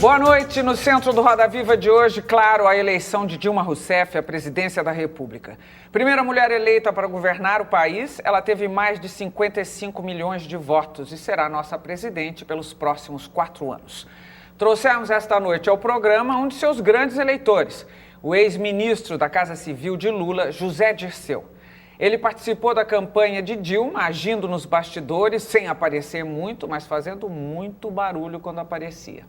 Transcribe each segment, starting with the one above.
Boa noite. No centro do Roda Viva de hoje, claro, a eleição de Dilma Rousseff à presidência da República. Primeira mulher eleita para governar o país, ela teve mais de 55 milhões de votos e será nossa presidente pelos próximos 4 anos. Trouxemos esta noite ao programa um de seus grandes eleitores, o ex-ministro da Casa Civil de Lula, José Dirceu. Ele participou da campanha de Dilma, agindo nos bastidores, sem aparecer muito, mas fazendo muito barulho quando aparecia.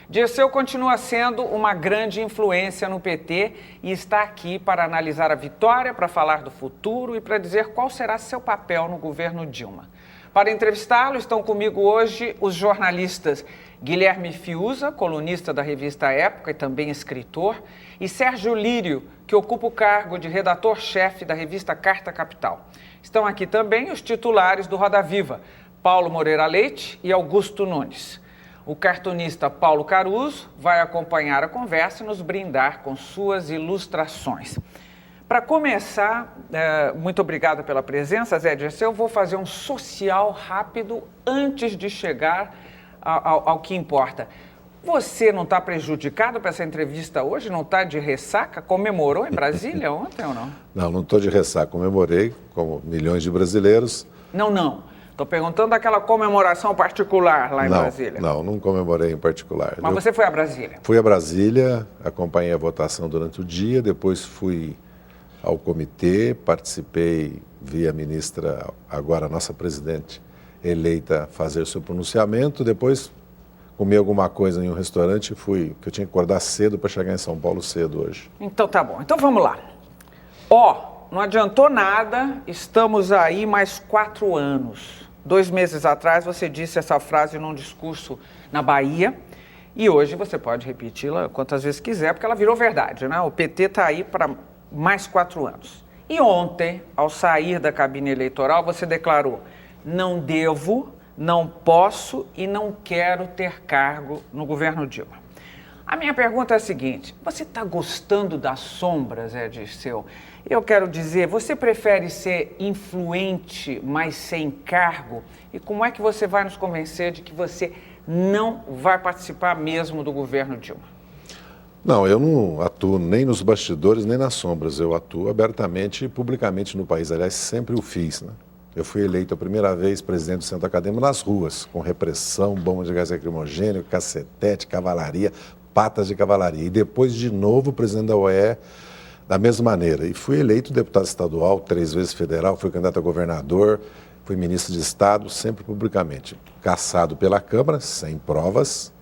Dirceu continua sendo uma grande influência no PT e está aqui para analisar a vitória, para falar do futuro e para dizer qual será seu papel no governo Dilma. Para entrevistá-lo, estão comigo hoje os jornalistas Guilherme Fiuza, colunista da revista Época e também escritor, e Sérgio Lírio, que ocupa o cargo de redator-chefe da revista Carta Capital. Estão aqui também os titulares do Roda Viva, Paulo Moreira Leite e Augusto Nunes. O cartunista Paulo Caruso vai acompanhar a conversa e nos brindar com suas ilustrações. Para começar, muito obrigado pela presença, Zé Dirceu. Eu vou fazer um social rápido antes de chegar ao que importa. Você não está prejudicado para essa entrevista hoje? Não está de ressaca? Comemorou em Brasília ontem ou não? Não estou de ressaca. Comemorei, como milhões de brasileiros. Não. Estou perguntando daquela comemoração particular lá em Brasília. Não comemorei em particular. Mas você foi a Brasília? Fui a Brasília, acompanhei a votação durante o dia, depois fui ao comitê, participei, vi a ministra, agora a nossa presidente, eleita, fazer seu pronunciamento, depois comi alguma coisa em um restaurante e fui, que eu tinha que acordar cedo para chegar em São Paulo cedo hoje. Então tá bom, então vamos lá. Não adiantou nada, estamos aí mais 4 anos. 2 meses atrás você disse essa frase num discurso na Bahia e hoje você pode repeti-la quantas vezes quiser, porque ela virou verdade, né? O PT está aí para mais 4 anos. E ontem, ao sair da cabine eleitoral, você declarou: não devo, não posso e não quero ter cargo no governo Dilma. A minha pergunta é a seguinte: você está gostando das sombras, Zé Dirceu? Eu quero dizer, você prefere ser influente, mas sem cargo? E como é que você vai nos convencer de que você não vai participar mesmo do governo Dilma? Não, eu não atuo nem nos bastidores, nem nas sombras. Eu atuo abertamente e publicamente no país. Aliás, sempre o fiz, né? Eu fui eleito a primeira vez presidente do Centro Acadêmico nas ruas, com repressão, bomba de gás lacrimogêneo, cacetete, cavalaria, patas de cavalaria. E depois, de novo, presidente da OE, da mesma maneira. E fui eleito deputado estadual, 3 vezes federal, fui candidato a governador, fui ministro de Estado, sempre publicamente. Cassado pela Câmara, sem provas.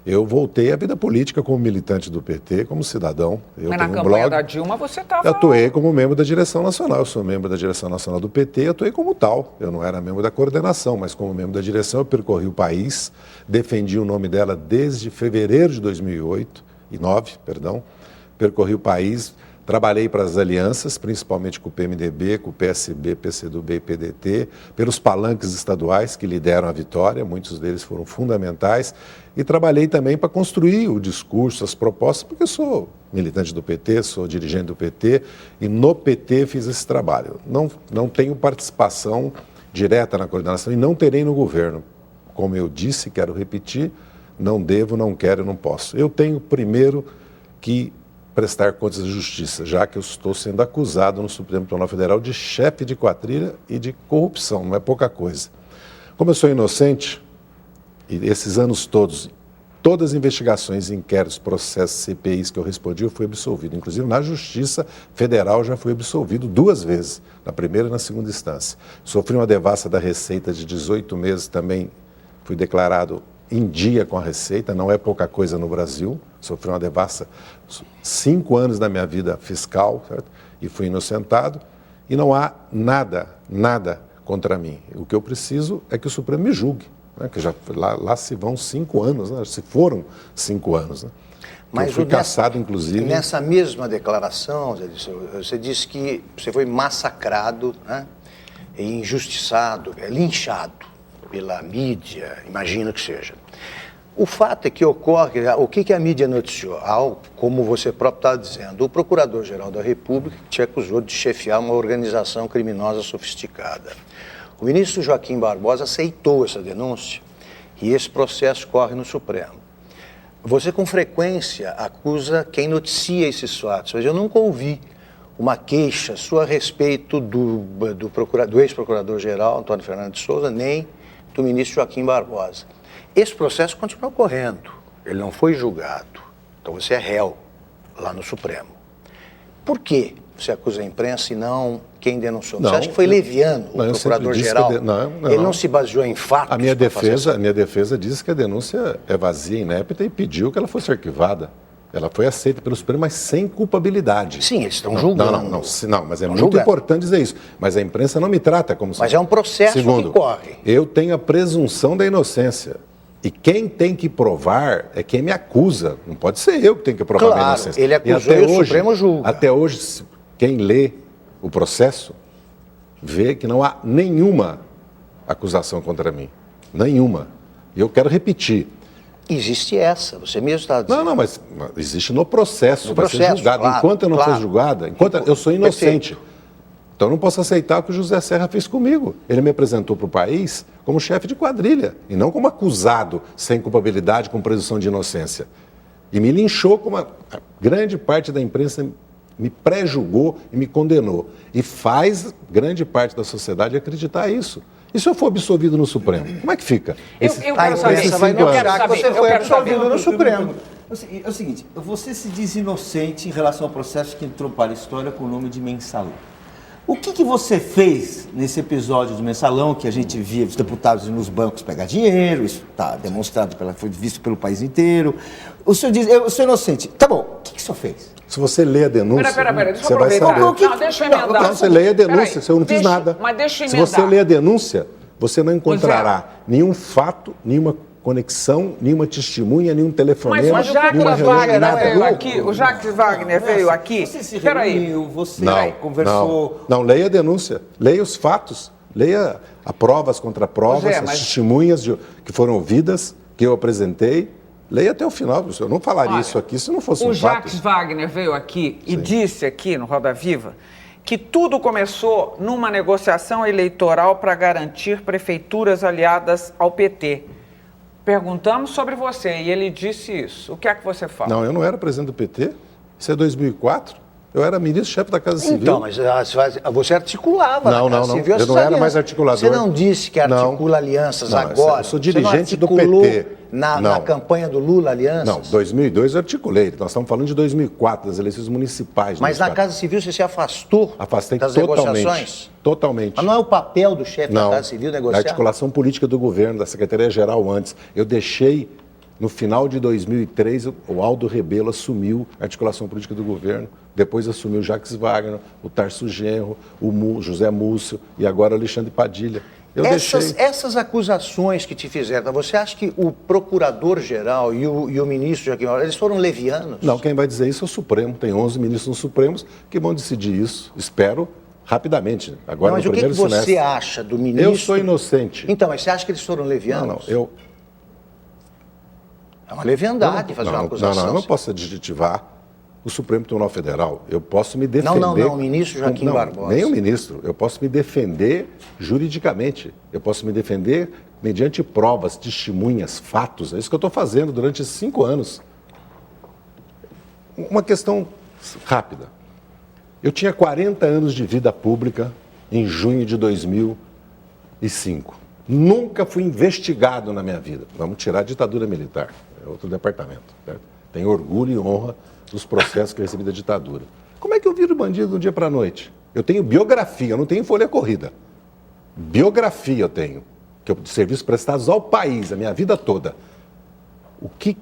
Eu voltei à vida política como militante do PT, como cidadão. Mas na campanha da Dilma você estava... Eu atuei como membro da direção nacional. Eu sou membro da direção nacional do PT, atuei como tal. Eu não era membro da coordenação, mas como membro da direção eu percorri o país, defendi o nome dela desde fevereiro de 2009, percorri o país, trabalhei para as alianças, principalmente com o PMDB, com o PSB, PCdoB e PDT, pelos palanques estaduais que lideram a vitória, muitos deles foram fundamentais, e trabalhei também para construir o discurso, as propostas, porque eu sou militante do PT, sou dirigente do PT, e no PT fiz esse trabalho. Não tenho participação direta na coordenação e não terei no governo. Como eu disse, quero repetir, não devo, não quero, não posso. Eu tenho primeiro que prestar contas à justiça, já que eu estou sendo acusado no Supremo Tribunal Federal de chefe de quadrilha e de corrupção, não é pouca coisa. Como eu sou inocente, e esses anos todos, todas as investigações, inquéritos, processos, CPIs que eu respondi, eu fui absolvido. Inclusive, na Justiça Federal já fui absolvido 2 vezes, na primeira e na segunda instância. Sofri uma devassa da Receita de 18 meses, também fui declarado em dia com a Receita, não é pouca coisa no Brasil. Sofri uma devassa 5 anos da minha vida fiscal, certo? E fui inocentado. E não há nada contra mim. O que eu preciso é que o Supremo me julgue, né? Que já lá se vão 5 anos, né? Se foram 5 anos, né? Mas eu fui cassado, inclusive. Nessa mesma declaração, você disse que você foi massacrado, né? E injustiçado, linchado pela mídia, imagino que seja. O fato é que ocorre, o que a mídia noticiou? Como você próprio está dizendo, o Procurador-Geral da República te acusou de chefiar uma organização criminosa sofisticada. O ministro Joaquim Barbosa aceitou essa denúncia e esse processo corre no Supremo. Você com frequência acusa quem noticia esses fatos, mas eu nunca ouvi uma queixa sua a respeito do ex-procurador-geral Antônio Fernando de Souza, nem do ministro Joaquim Barbosa. Esse processo continua ocorrendo, ele não foi julgado, então você é réu lá no Supremo. Por que você acusa a imprensa e não quem denunciou? Você acha que foi leviano o procurador-geral? Ele não se baseou em fatos? A minha defesa diz que a denúncia é vazia, inépita, e pediu que ela fosse arquivada. Ela foi aceita pelo Supremo, mas sem culpabilidade. Sim, eles estão julgando. Não, mas é muito importante dizer isso. Mas a imprensa não me trata como... Mas é um processo que corre. Eu tenho a presunção da inocência. E quem tem que provar é quem me acusa. Não pode ser eu que tenho que provar a minha inocência. Ele acusou e o Supremo julga. Até hoje, quem lê o processo vê que não há nenhuma acusação contra mim. Nenhuma. E eu quero repetir. Existe essa, você mesmo está dizendo. Não, mas existe no processo, vai ser julgado. Claro, enquanto eu não for julgada, enquanto eu sou inocente. Perfeito. Então eu não posso aceitar o que o José Serra fez comigo. Ele me apresentou para o país como chefe de quadrilha, e não como acusado sem culpabilidade, com presunção de inocência. E me linchou como a grande parte da imprensa me pré-julgou e me condenou. E faz grande parte da sociedade acreditar isso. E se eu for absolvido no Supremo, como é que fica? A imprensa vai notar que você foi absolvido no Supremo. É o seguinte, você se diz inocente em relação ao processo que entrou para a história com o nome de Mensalão. O que você fez nesse episódio do Mensalão, que a gente via os deputados nos bancos pegar dinheiro, isso está demonstrado, foi visto pelo país inteiro. O senhor diz, eu sou inocente. Tá bom, o que o senhor fez? Se você lê a denúncia, pera, deixa você eu vai aproveitar. saber. Não, deixa eu emendar. Não, você lê a denúncia, eu não fiz nada. Mas deixa eu Se emendar. você lê a denúncia, você não encontrará nenhum fato, nenhuma conexão, nenhuma testemunha, nenhum telefonema, mas o Jacques nenhuma Wagner nada. veio aqui, o Jacques Wagner veio aqui. Você se reuniu, você conversou... Não, leia a denúncia, leia os fatos, leia a provas contra provas, as testemunhas que foram ouvidas, que eu apresentei. Leia até o final, eu não falaria isso aqui se não fosse um fato. O Jacques Wagner veio aqui e disse aqui no Roda Viva que tudo começou numa negociação eleitoral para garantir prefeituras aliadas ao PT. Perguntamos sobre você e ele disse isso. O que é que você fala? Não, eu não era presidente do PT. Isso é 2004. Eu era ministro-chefe da Casa Civil. Então, mas você articulava na Casa Civil. Eu não era mais articulador. Você não disse que articula alianças agora? Eu sou dirigente do PT. Na campanha do Lula, alianças? Não, 2002 eu articulei. Nós estamos falando de 2004, das eleições municipais. Mas na Casa Civil você se afastou das negociações? Totalmente. Mas não é o papel do chefe da Casa Civil negociar? A articulação política do governo, da Secretaria-Geral antes. Eu deixei, no final de 2003, o Aldo Rebelo assumiu a articulação política do governo. Depois assumiu o Jacques Wagner, o Tarso Genro, o José Múcio e agora o Alexandre Padilha. Essas acusações que te fizeram, você acha que o procurador-geral e o ministro Joaquim Barbosa, eles foram levianos? Não, quem vai dizer isso é o Supremo. Tem 11 ministros no Supremo que vão decidir isso. Espero rapidamente. Agora, mas no primeiro semestre. Mas o que você acha do ministro? Eu sou inocente. Então, mas você acha que eles foram levianos? Não. É uma leviandade fazer uma acusação. Não, eu não posso adjetivar o Supremo Tribunal Federal. Eu posso me defender... Não, o ministro Joaquim Barbosa. Nem o ministro. Eu posso me defender juridicamente. Eu posso me defender mediante provas, testemunhas, fatos. É isso que eu estou fazendo durante esses 5 anos. Uma questão rápida. Eu tinha 40 anos de vida pública em junho de 2005. Nunca fui investigado na minha vida. Vamos tirar a ditadura militar. É outro departamento. Certo? Tenho orgulho e honra dos processos que eu recebi da ditadura. Como é que eu viro bandido de um dia para a noite? Eu tenho biografia, eu não tenho folha corrida. Biografia eu tenho, que eu serviços prestados ao país, a minha vida toda. O que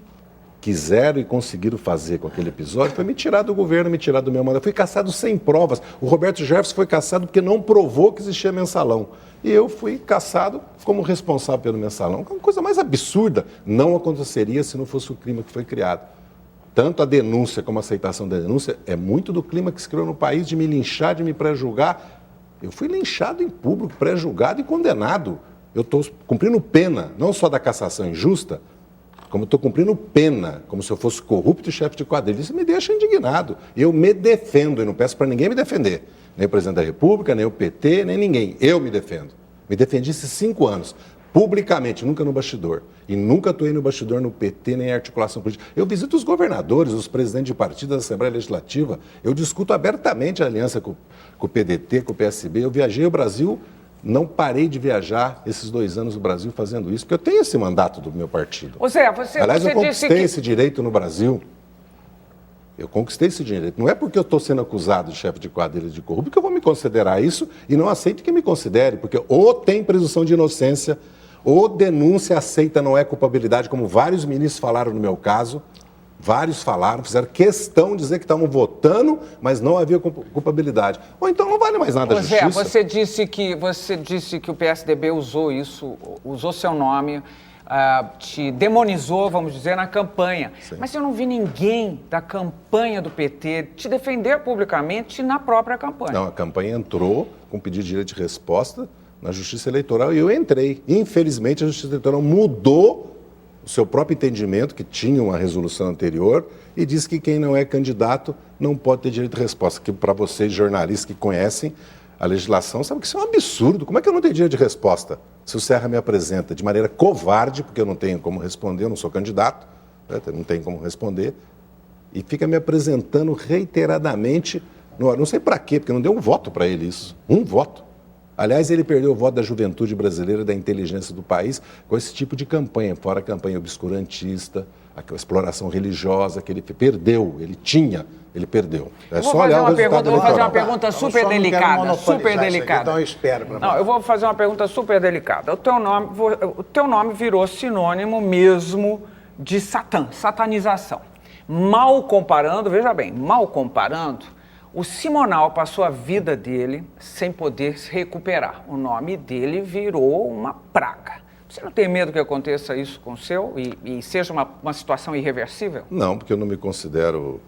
quiseram e conseguiram fazer com aquele episódio foi me tirar do governo, me tirar do meu mandato. Eu fui cassado sem provas. O Roberto Jefferson foi cassado porque não provou que existia mensalão. E eu fui cassado como responsável pelo mensalão. É uma coisa mais absurda. Não aconteceria se não fosse o crime que foi criado. Tanto a denúncia como a aceitação da denúncia é muito do clima que se criou no país de me linchar, de me pré-julgar. Eu fui linchado em público, pré-julgado e condenado. Eu estou cumprindo pena, não só da cassação injusta, como estou cumprindo pena, como se eu fosse corrupto e chefe de quadrilha. Isso me deixa indignado. Eu me defendo e não peço para ninguém me defender. Nem o presidente da República, nem o PT, nem ninguém. Eu me defendo. Me defendi esses 5 anos. publicamente, nunca no bastidor. E nunca atuei no bastidor no PT, nem em articulação política. Eu visito os governadores, os presidentes de partidos da Assembleia Legislativa, eu discuto abertamente a aliança com o PDT, com o PSB. Eu viajei o Brasil, não parei de viajar esses 2 anos no Brasil fazendo isso, porque eu tenho esse mandato do meu partido. Aliás, eu conquistei esse direito no Brasil. Eu conquistei esse direito. Não é porque eu estou sendo acusado de chefe de quadrilha de corrupto que eu vou me considerar isso e não aceito que me considere, porque ou tem presunção de inocência, ou denúncia aceita não é culpabilidade, como vários ministros falaram no meu caso. Vários falaram, fizeram questão de dizer que estavam votando, mas não havia culpabilidade. Ou então não vale mais nada a justiça. Você disse que o PSDB usou isso, usou seu nome, te demonizou, vamos dizer, na campanha. Sim. Mas eu não vi ninguém da campanha do PT te defender publicamente na própria campanha. Não, a campanha entrou com pedido de direito de resposta na Justiça Eleitoral e eu entrei. Infelizmente, a Justiça Eleitoral mudou o seu próprio entendimento, que tinha uma resolução anterior, e disse que quem não é candidato não pode ter direito de resposta. Que para vocês, jornalistas que conhecem a legislação, sabem que isso é um absurdo. Como é que eu não tenho direito de resposta? Se o Serra me apresenta de maneira covarde, porque eu não tenho como responder, eu não sou candidato, não tenho como responder, e fica me apresentando reiteradamente, não sei para quê, porque não deu um voto para ele isso, um voto. Aliás, ele perdeu o voto da juventude brasileira, da inteligência do país, com esse tipo de campanha, fora a campanha obscurantista, a exploração religiosa que ele perdeu, ele perdeu. É só olhar o resultado Eu vou fazer uma eleitoral. pergunta super delicada, super delicada. Então eu espero para Não, eu vou fazer uma pergunta super delicada. O teu nome virou sinônimo mesmo de satanização. Mal comparando, veja bem, o Simonal passou a vida dele sem poder se recuperar. O nome dele virou uma praga. Você não tem medo que aconteça isso com o seu e seja uma situação irreversível? Não, porque eu não me considero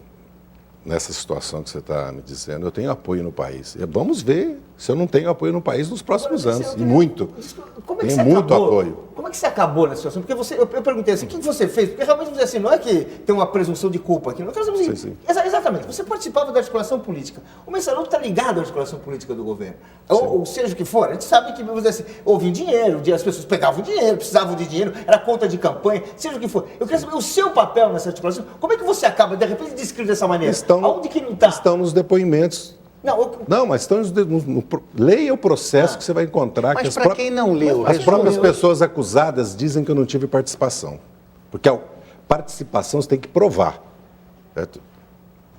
nessa situação que você está me dizendo. Eu tenho apoio no país. E vamos ver se eu não tenho apoio no país nos próximos anos. E muito. Tenho muito apoio. Como é que você acabou nessa situação? Porque eu perguntei assim, o que você fez? Porque realmente, assim, não é que tem uma presunção de culpa aqui. Não é assim, Sim. Exatamente. Você participava da articulação política. O Mensalão está ligado à articulação política do governo. Ou seja o que for, a gente sabe que, vamos dizer assim, houve dinheiro, as pessoas pegavam dinheiro, precisavam de dinheiro, era conta de campanha, seja o que for. Eu queria saber o seu papel nessa articulação. Como é que você acaba, de repente, de escrever dessa maneira? Aonde que não está? Estão nos depoimentos. Não, mas estão leia o processo que você vai encontrar. Mas para quem não leu... As próprias pessoas acusadas dizem que eu não tive participação. Porque a participação você tem que provar. Certo?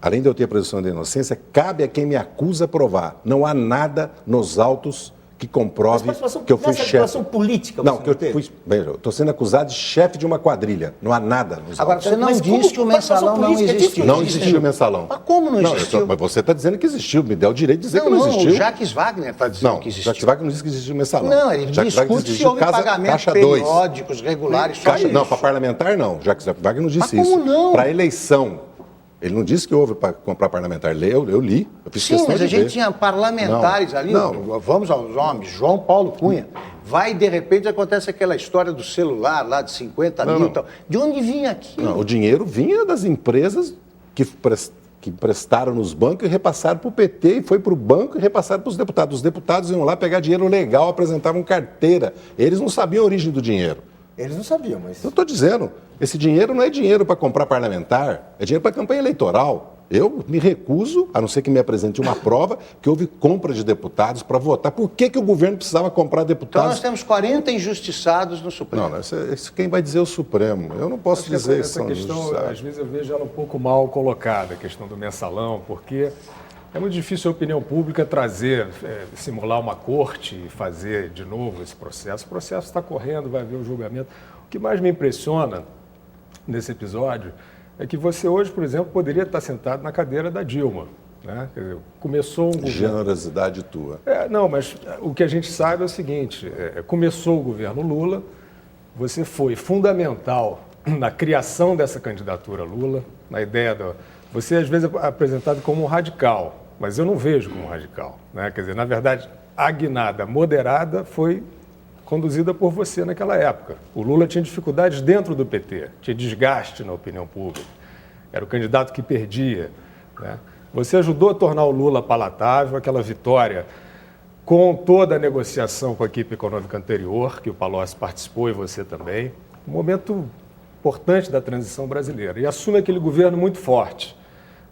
Além de eu ter a presunção de inocência, cabe a quem me acusa provar. Não há nada nos autos que comprove que eu fui chefe. Participação política você não, que eu fui... Eu estou sendo acusado de chefe de uma quadrilha. Não há nada nos Agora, autos. você não diz que o Mensalão não existiu. Não existiu o Mensalão. Mas como não existiu? Mas você está dizendo que existiu. Me deu o direito de dizer que não existiu. O Jacques Wagner está dizendo que existiu. Jacques Wagner não disse que existiu o Mensalão. Não, ele discute se houve pagamentos periódicos, regulares, só isso. Não, para parlamentar não. Jacques Wagner não disse isso. Mas como não? Para eleição. Ele não disse que houve para comprar parlamentar. Eu li. Eu fiz questão mas de a gente ver. tinha parlamentares ali. Não. Vamos aos nomes. João Paulo Cunha. Vai, de repente, acontece aquela história do celular lá de 50 mil e tal. De onde vinha aquilo? Não, o dinheiro vinha das empresas que prestaram nos bancos e repassaram para o PT, e foi para o banco e repassaram para os deputados. Os deputados iam lá pegar dinheiro legal, apresentavam carteira. Eles não sabiam a origem do dinheiro. Eles não sabiam, mas... Eu estou dizendo, esse dinheiro não é dinheiro para comprar parlamentar, é dinheiro para campanha eleitoral. Eu me recuso, a não ser que me apresente uma prova, que houve compra de deputados para votar. Por que o governo precisava comprar deputados? Então nós temos 40 injustiçados no Supremo. Não, isso quem vai dizer é o Supremo. Eu não posso dizer que são injustiçados. Às vezes eu vejo ela um pouco mal colocada, a questão do Mensalão, porque é muito difícil a opinião pública simular uma corte e fazer de novo esse processo. O processo está correndo, vai haver o julgamento. O que mais me impressiona nesse episódio é que você hoje, por exemplo, poderia estar sentado na cadeira da Dilma. Né? Quer dizer, começou um governo... Generosidade tua. Não, mas o que a gente sabe é o seguinte, começou o governo Lula, você foi fundamental na criação dessa candidatura Lula, na ideia do... Você, às vezes, é apresentado como um radical, mas eu não vejo como um radical. Né? Quer dizer, na verdade, a guinada moderada foi conduzida por você naquela época. O Lula tinha dificuldades dentro do PT, tinha desgaste na opinião pública, era o candidato que perdia. Né? Você ajudou a tornar o Lula palatável, aquela vitória com toda a negociação com a equipe econômica anterior, que o Palocci participou e você também, um momento importante da transição brasileira. E assume aquele governo muito forte,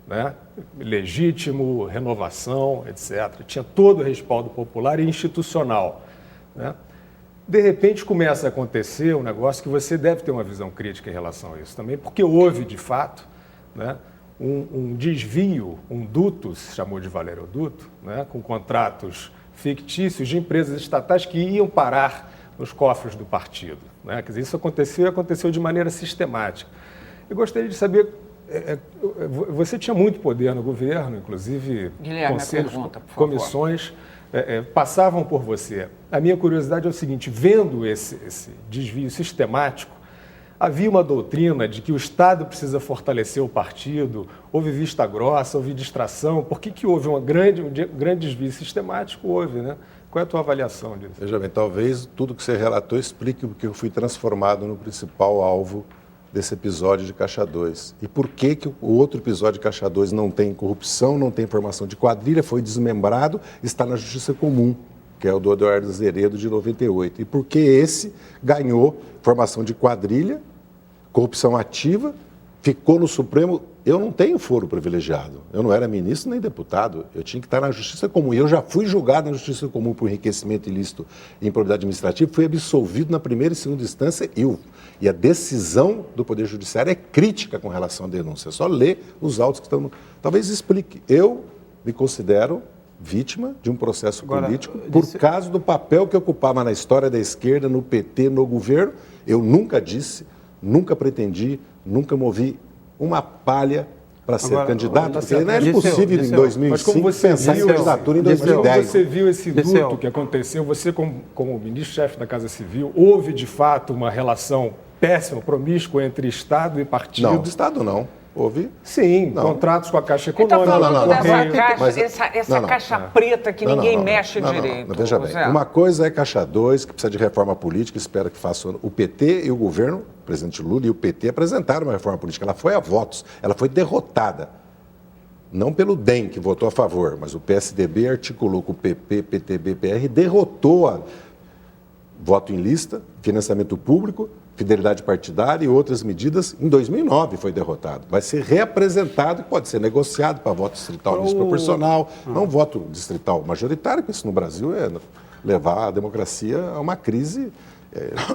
né? Legítimo, renovação, etc. Tinha todo o respaldo popular e institucional, né? De repente começa a acontecer um negócio que você deve ter uma visão crítica em relação a isso também, porque houve, de fato, né, um desvio, um duto, se chamou de valeroduto, né, com contratos fictícios de empresas estatais que iam parar nos cofres do partido, né? Quer dizer, isso aconteceu e aconteceu de maneira sistemática. Eu gostaria de saber, você tinha muito poder no governo, inclusive Guilherme, conselhos, pergunta, por favor. comissões, passavam por você. A minha curiosidade é o seguinte, vendo esse desvio sistemático, havia uma doutrina de que o Estado precisa fortalecer o partido, houve vista grossa, houve distração. Por que houve um grande desvio sistemático? Houve, né? Qual é a tua avaliação disso? Veja bem, talvez tudo que você relatou explique porque eu fui transformado no principal alvo desse episódio de Caixa 2. E por que o outro episódio de Caixa 2 não tem corrupção, não tem formação de quadrilha, foi desmembrado, está na Justiça Comum, que é o do Eduardo Zeredo, de 98. E por que esse ganhou formação de quadrilha, corrupção ativa, ficou no Supremo? Eu não tenho foro privilegiado. Eu não era ministro nem deputado. Eu tinha que estar na Justiça Comum. E eu já fui julgado na Justiça Comum por enriquecimento ilícito e improbidade administrativa, fui absolvido na primeira e segunda instância e a decisão do Poder Judiciário é crítica com relação à denúncia. É só ler os autos que estão... Talvez explique. Eu me considero vítima de um processo político por causa do papel que eu ocupava na história da esquerda, no PT, no governo. Eu nunca disse, nunca pretendi, nunca movi uma palha para ser candidato, porque não era possível em 2005 pensar em candidatura em 2010. Mas como você viu esse duto que aconteceu, você como ministro-chefe da Casa Civil, houve de fato uma relação péssima, promíscua entre Estado e partido? Não, Estado não. Houve? Sim, contratos com a Caixa Econômica. Ele está falando dessa Correio. caixa, essa caixa preta que ninguém mexe direito. Veja bem, uma coisa é Caixa 2, que precisa de reforma política, espero que faça o PT e o governo, o presidente Lula e o PT apresentaram uma reforma política. Ela foi a votos, ela foi derrotada. Não pelo DEM, que votou a favor, mas o PSDB articulou com o PP, PTB, PR, derrotou a voto em lista, financiamento público, fidelidade partidária e outras medidas. Em 2009 foi derrotado. Vai ser reapresentado e pode ser negociado para voto distrital desproporcional, não voto distrital majoritário, porque isso no Brasil é levar a democracia a uma crise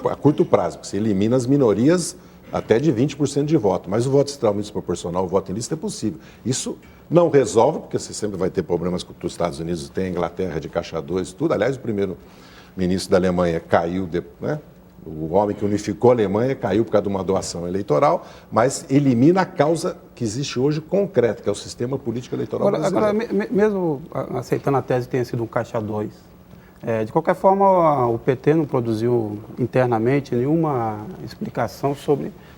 a curto prazo, porque você elimina as minorias até de 20% de voto. Mas o voto distrital desproporcional, o voto em lista é possível. Isso não resolve, porque você sempre vai ter problemas com os Estados Unidos, tem a Inglaterra de Caixa 2, tudo. Aliás, o primeiro-ministro da Alemanha caiu, né? O homem que unificou a Alemanha caiu por causa de uma doação eleitoral, mas elimina a causa que existe hoje concreta, que é o sistema político eleitoral brasileiro. Agora, mesmo aceitando a tese que tenha sido um Caixa 2, de qualquer forma, o PT não produziu internamente nenhuma explicação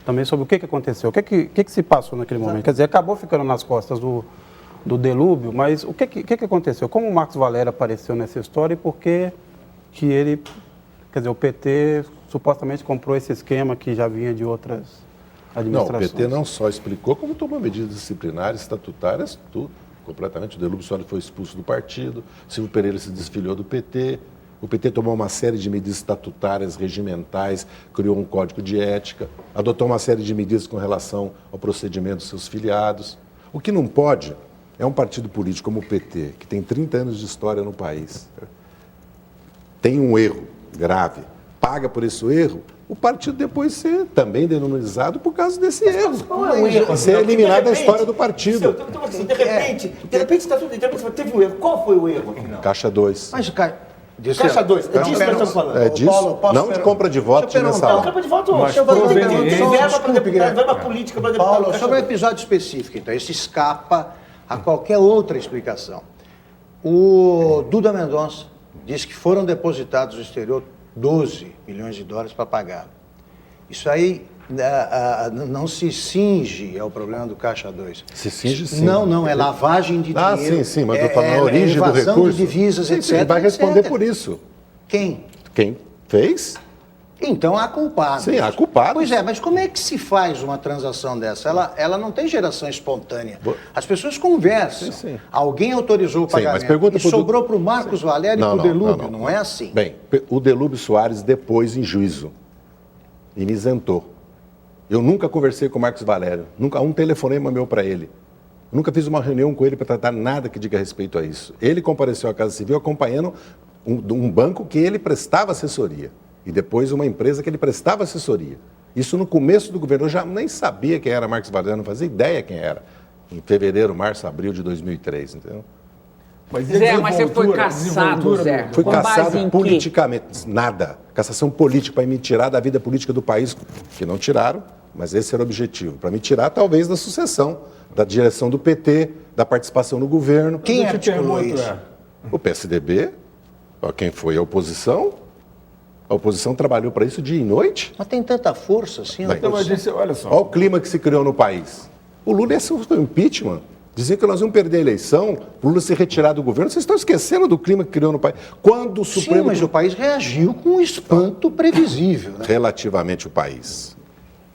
também sobre o que aconteceu, o que se passou naquele momento. Quer dizer, acabou ficando nas costas do delúbio, mas o que aconteceu? Como o Marcos Valério apareceu nessa história e por que ele... Quer dizer, o PT supostamente comprou esse esquema que já vinha de outras administrações. Não, o PT não só explicou, como tomou medidas disciplinares, estatutárias, tudo, completamente. O Delúbio Soares foi expulso do partido, Silvio Pereira se desfiliou do PT, o PT tomou uma série de medidas estatutárias, regimentais, criou um código de ética, adotou uma série de medidas com relação ao procedimento dos seus filiados. O que não pode é um partido político como o PT, que tem 30 anos de história no país, tem um erro grave, paga por esse erro, o partido depois ser também denominado por causa desse erro. Qual é o erro? Ser eliminado da história do partido. Então, assim, de repente está tudo, teve um erro. Qual foi o erro, afinal? Caixa 2. Mas, Caixa 2, é disso que nós estamos falando. É disso, não de compra de voto de mensalão. Compra de voto, Mas tem verba política para deputado. Paulo, sobre o episódio específico, então, isso escapa a qualquer outra explicação. O Duda Mendonça disse que foram depositados no exterior 12 milhões de dólares para pagar. Isso aí não se cinge ao problema do Caixa 2. Se cinge, sim. Não, é lavagem de dinheiro. Sim, mas eu estou falando a origem do recurso. De divisas, sim, etc. Ele vai responder etc. por isso. Quem? Quem fez? Então há culpados. Sim, há culpados. Pois é, mas como é que se faz uma transação dessa? Ela não tem geração espontânea. As pessoas conversam. Sim. Alguém autorizou o pagamento. Mas pergunta e sobrou para o Marcos Valério e para o Delúbio. Não é assim. Bem, o Delúbio Soares depôs em juízo e me isentou. Eu nunca conversei com o Marcos Valério, nunca um telefonema meu para ele. Nunca fiz uma reunião com ele para tratar nada que diga respeito a isso. Ele compareceu à Casa Civil acompanhando um banco que ele prestava assessoria. E depois uma empresa que ele prestava assessoria. Isso no começo do governo. Eu já nem sabia quem era Marcos Valério, não fazia ideia quem era. Em fevereiro, março, abril de 2003, entendeu? Zé, mas você foi caçado, Zé. Fui Com base caçado em quê? politicamente. Nada. Cassação política para me tirar da vida política do país, que não tiraram, mas esse era o objetivo. Para me tirar, talvez, da sucessão, da direção do PT, da participação no governo. Quem articulou isso? O PSDB, quem foi a oposição. A oposição trabalhou para isso dia e noite. Mas tem tanta força assim? Bem, Então, mas olha só. Olha o clima que se criou no país. O Lula ia sofrer um impeachment. Diziam que nós íamos perder a eleição, o Lula se retirar do governo. Vocês estão esquecendo do clima que criou no país. Quando o Supremo... Sim, mas o país reagiu com um espanto previsível. Né? Relativamente o país.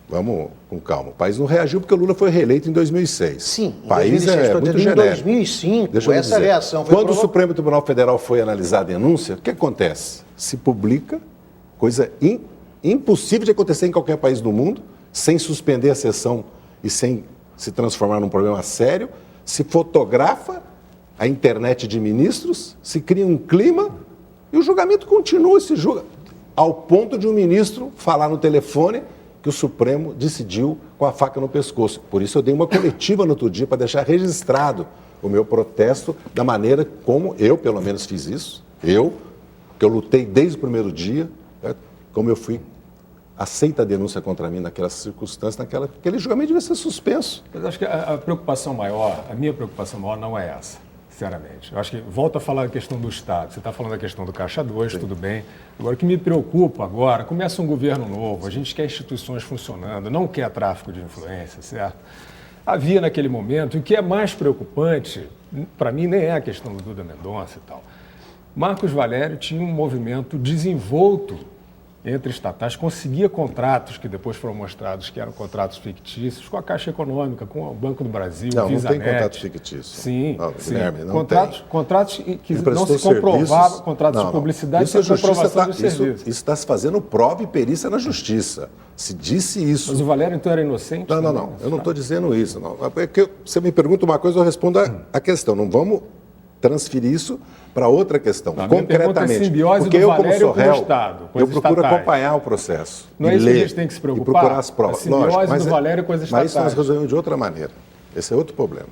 Vamos com calma. O país não reagiu porque o Lula foi reeleito em 2006. Sim, o país é muito genérico. Em 2005, Deixa eu essa dizer. reação foi Quando o Supremo Tribunal Federal foi analisar a denúncia, o que acontece? Se publica, coisa impossível de acontecer em qualquer país do mundo, sem suspender a sessão e sem se transformar num problema sério, se fotografa a internet de ministros, se cria um clima e o julgamento continua, se julga, ao ponto de um ministro falar no telefone que o Supremo decidiu com a faca no pescoço. Por isso eu dei uma coletiva no outro dia para deixar registrado o meu protesto da maneira como eu, pelo menos, fiz isso. Que eu lutei desde o primeiro dia, certo? Como eu fui aceita a denúncia contra mim naquelas circunstâncias, aquele julgamento devia ser suspenso. Mas acho que a preocupação maior, a minha preocupação maior não é essa, sinceramente. Eu acho que, volta a falar da questão do Estado. Você está falando da questão do Caixa 2, tudo bem. Agora, o que me preocupa agora, começa um governo novo, a gente quer instituições funcionando, não quer tráfico de influência, certo? Havia naquele momento, e o que é mais preocupante, para mim nem é a questão do Duda Mendonça e tal. Marcos Valério tinha um movimento desenvolto entre estatais, conseguia contratos que depois foram mostrados que eram contratos fictícios com a Caixa Econômica, com o Banco do Brasil, não, VisaNet. Não tem contrato fictício. Sim, não, sim. Guilherme, não contratos, tem. Contratos que não se comprovavam, contratos de publicidade sem comprovação dos serviços. Isso está se fazendo prova e perícia na Justiça. Se disse isso... Mas o Valério, então, era inocente? Não. Eu não estou dizendo isso. Não. É que você me pergunta uma coisa, eu respondo a questão. Não vamos transferir isso para outra questão, concretamente. É simbiose porque do eu, como Valério sou réu, com o Estado, com eu as procuro estatais. acompanhar o processo. Não é isso que a gente tem que se preocupar? E procurar as provas. A simbiose Lógico, do Valério com as estatais. Mas isso nós resolvemos de outra maneira. Esse é outro problema.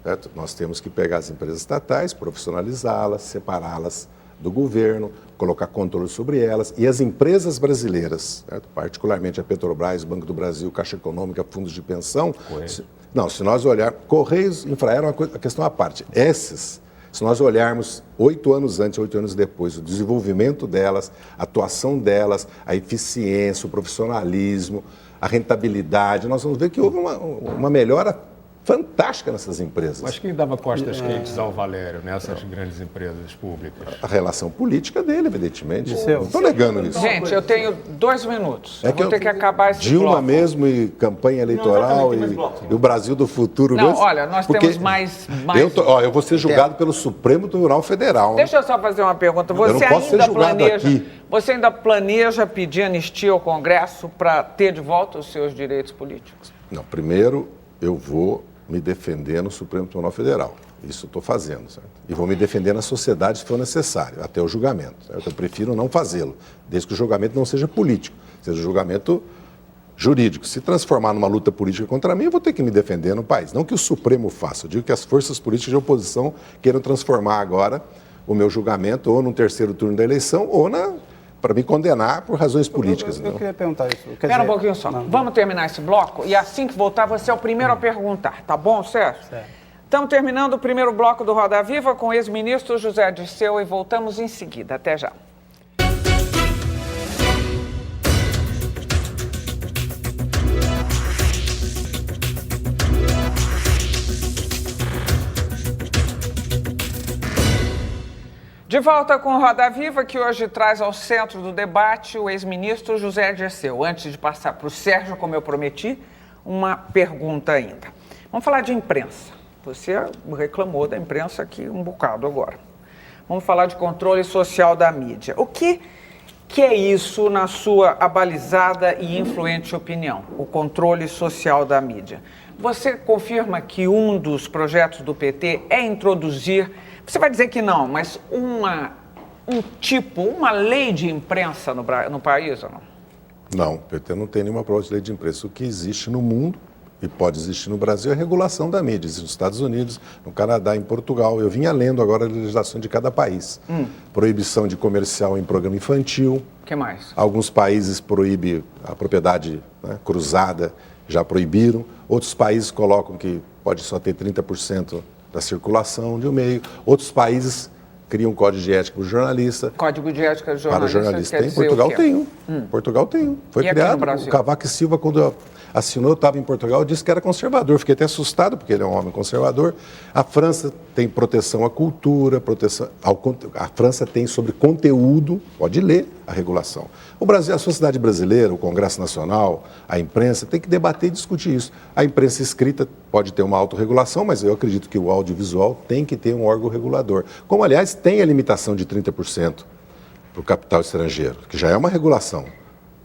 Certo? Nós temos que pegar as empresas estatais, profissionalizá-las, separá-las do governo, colocar controle sobre elas. E as empresas brasileiras, certo? Particularmente a Petrobras, Banco do Brasil, Caixa Econômica, fundos de pensão. Se nós olharmos... Correios, Infraero é uma questão à parte. Se nós olharmos 8 anos antes, 8 anos depois, o desenvolvimento delas, a atuação delas, a eficiência, o profissionalismo, a rentabilidade, nós vamos ver que houve uma melhora fantástica nessas empresas. Mas quem dava costas quentes ao Valério nessas grandes empresas públicas? A relação política dele, evidentemente. Não estou negando isso. Gente, eu tenho 2 minutos. É que vou ter que acabar esse Dilma bloco. mesmo e campanha eleitoral e o Brasil do futuro. Não, olha, nós temos mais... Eu vou ser julgado pelo Supremo Tribunal Federal. Deixa eu só fazer uma pergunta. Eu não posso ser julgado aqui. Você ainda planeja pedir anistia ao Congresso para ter de volta os seus direitos políticos? Não, primeiro eu vou me defender no Supremo Tribunal Federal. Isso eu estou fazendo, certo? E vou me defender na sociedade se for necessário, até o julgamento. Certo? Eu prefiro não fazê-lo, desde que o julgamento não seja político, seja um julgamento jurídico. Se transformar numa luta política contra mim, eu vou ter que me defender no país. Não que o Supremo faça, eu digo que as forças políticas de oposição queiram transformar agora o meu julgamento ou no terceiro turno da eleição ou para me condenar por razões políticas. Eu queria perguntar isso. Espera um pouquinho só. Vamos terminar esse bloco e assim que voltar você é o primeiro a perguntar, tá bom, Sérgio? Certo. Estamos terminando o primeiro bloco do Roda Viva com o ex-ministro José Dirceu e voltamos em seguida. Até já. De volta com o Roda Viva, que hoje traz ao centro do debate o ex-ministro José Dirceu. Antes de passar para o Sérgio, como eu prometi, uma pergunta ainda. Vamos falar de imprensa. Você reclamou da imprensa aqui um bocado agora. Vamos falar de controle social da mídia. O que é isso na sua abalizada e influente opinião? O controle social da mídia. Você confirma que um dos projetos do PT é introduzir... Você vai dizer que não, mas uma lei de imprensa no país ou não? Não, o PT não tem nenhuma proposta de lei de imprensa. O que existe no mundo e pode existir no Brasil é a regulação da mídia. Existe nos Estados Unidos, no Canadá, em Portugal. Eu vinha lendo agora a legislação de cada país. Proibição de comercial em programa infantil. O que mais? Alguns países proíbem a propriedade, né, cruzada, já proibiram. Outros países colocam que pode só ter 30% da circulação de um meio. Outros países criam um código de ética para o jornalista. Código de ética do Para o jornalista. jornalista tem. Portugal tem um. Portugal tem um. Foi E aqui no criado. Brasil? O Cavaco Silva, quando assinou, eu estava em Portugal, disse que era conservador. Fiquei até assustado, porque ele é um homem conservador. A França tem proteção à cultura, a França tem sobre conteúdo, pode ler a regulação. O Brasil, a sociedade brasileira, o Congresso Nacional, a imprensa, tem que debater e discutir isso. A imprensa escrita pode ter uma autorregulação, mas eu acredito que o audiovisual tem que ter um órgão regulador. Como, aliás, tem a limitação de 30% para o capital estrangeiro, que já é uma regulação.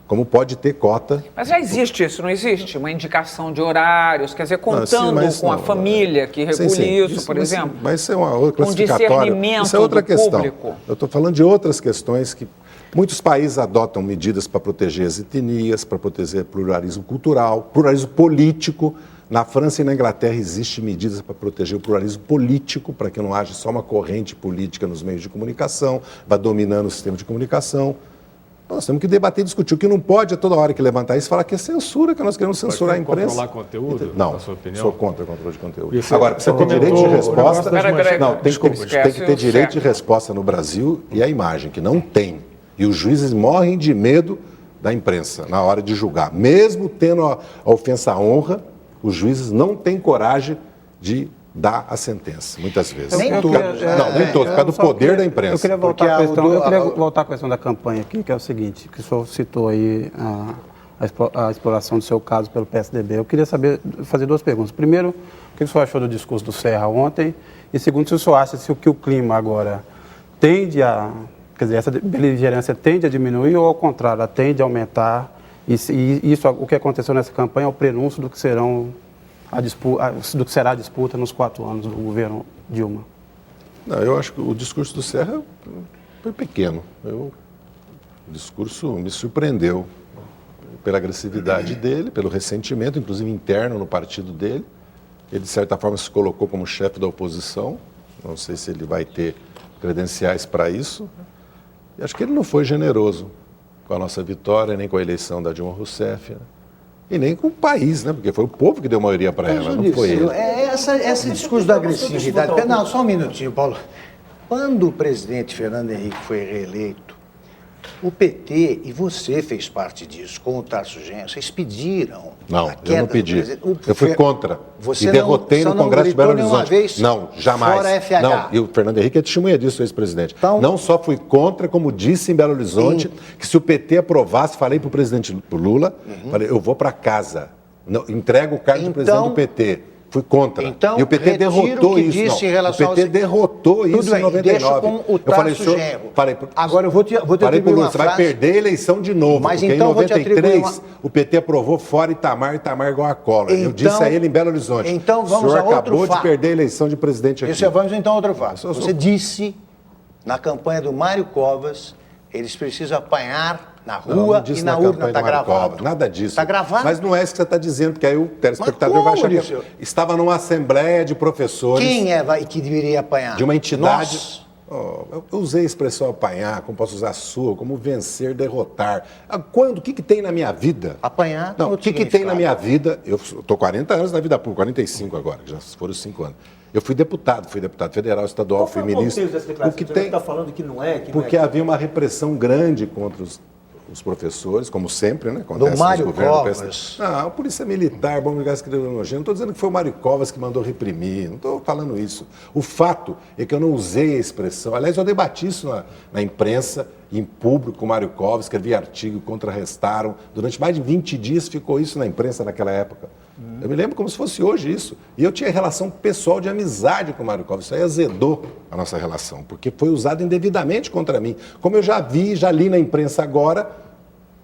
Como pode ter cota... Mas já existe isso, não existe? Uma indicação de horários, quer dizer, contando com a família que regule isso, por exemplo? Mas isso é uma outra classificatória. Discernimento isso é outra do questão. público. Eu estou falando de outras questões que muitos países adotam medidas para proteger as etnias, para proteger o pluralismo cultural, pluralismo político. Na França e na Inglaterra existem medidas para proteger o pluralismo político, para que não haja só uma corrente política nos meios de comunicação, vá dominando o sistema de comunicação. Nós temos que debater e discutir. O que não pode é toda hora que levantar isso falar que é censura, que nós queremos censurar a imprensa. Controlar conteúdo, não, na sua opinião? sou contra o controle de conteúdo. Isso, agora, precisa ter direito de resposta. Não, tem que ter direito de certo. resposta no Brasil e a imagem, que não tem. E os juízes morrem de medo da imprensa na hora de julgar. Mesmo tendo a ofensa à honra, os juízes não têm coragem de dar a sentença, muitas vezes. Nem Não, todos, nem todos, por causa do poder da imprensa. Eu queria voltar à questão da campanha aqui, que é o seguinte, que o senhor citou aí a exploração do seu caso pelo PSDB. Eu queria fazer duas perguntas. Primeiro, o que o senhor achou do discurso do Serra ontem? E segundo, se o senhor acha que o clima agora tende a... Quer dizer, essa beligerância tende a diminuir ou, ao contrário, ela tende a aumentar? E isso, o que aconteceu nessa campanha é o prenúncio do que será a disputa nos 4 anos do governo Dilma. Não, eu acho que o discurso do Serra foi pequeno. O discurso me surpreendeu pela agressividade dele, pelo ressentimento, inclusive interno no partido dele. Ele, de certa forma, se colocou como chefe da oposição. Não sei se ele vai ter credenciais para isso. E acho que ele não foi generoso com a nossa vitória, nem com a eleição da Dilma Rousseff, né? E nem com o país, né? Porque foi o povo que deu maioria para ela, não foi ele. Esse discurso da agressividade... Não, só um minutinho, Paulo. Quando o presidente Fernando Henrique foi reeleito, o PT, e você fez parte disso, com o Tarso Genro, vocês pediram Não, a queda eu não pedi. do presidente. Eu fui contra. Você e derrotei no Congresso de Belo Horizonte. Vez, não, jamais. Fora FH. Não, e o Fernando Henrique é testemunha disso, ex-presidente. Então, não só fui contra, como disse em Belo Horizonte, que se o PT aprovasse, falei para o presidente Lula, falei, eu vou para casa, não, entrego o cargo de presidente do PT. Fui contra. Então, e o PT derrotou isso. Disse não. em relação o PT derrotou isso em 99. Deixa com o Tarso Genro. Agora eu vou te atribuir uma você frase... vai perder a eleição de novo, Mas porque então em 93 o PT aprovou fora Itamar igual a Collor. Eu disse a ele em Belo Horizonte. Então vamos o senhor a outro acabou fato. de perder a eleição de presidente aqui. Vamos então a outro fato. Você disse na campanha do Mário Covas, eles precisam apanhar na rua e na urna. Está gravado. Nada disso. Está gravado? Mas não é isso que você está dizendo, porque aí o telespectador vai achar que estava numa assembleia de professores. Quem que deveria apanhar? De uma entidade. Nós. Eu usei a expressão apanhar, como posso usar a sua, como vencer, derrotar. O que tem na minha vida? Apanhar? Não, o que tem na minha vida? Eu estou 40 anos na vida pública, 45 agora, já foram 5 anos. Eu fui deputado federal, estadual, fui ministro. O que tem? Você está falando que não é? Porque havia uma repressão grande contra os professores, como sempre, né? Do Mário Covas. Não, polícia militar, bom ligar escrevendo. Não estou dizendo que foi o Mário Covas que mandou reprimir, não estou falando isso. O fato é que eu não usei a expressão. Aliás, eu debati isso na imprensa, em público, com o Mário Covas, escrevi artigo, contrarrestaram. Durante mais de 20 dias ficou isso na imprensa naquela época. Eu me lembro como se fosse hoje isso. E eu tinha relação pessoal de amizade com o Mário Covas. Isso aí azedou a nossa relação, porque foi usado indevidamente contra mim. Como eu já li na imprensa agora,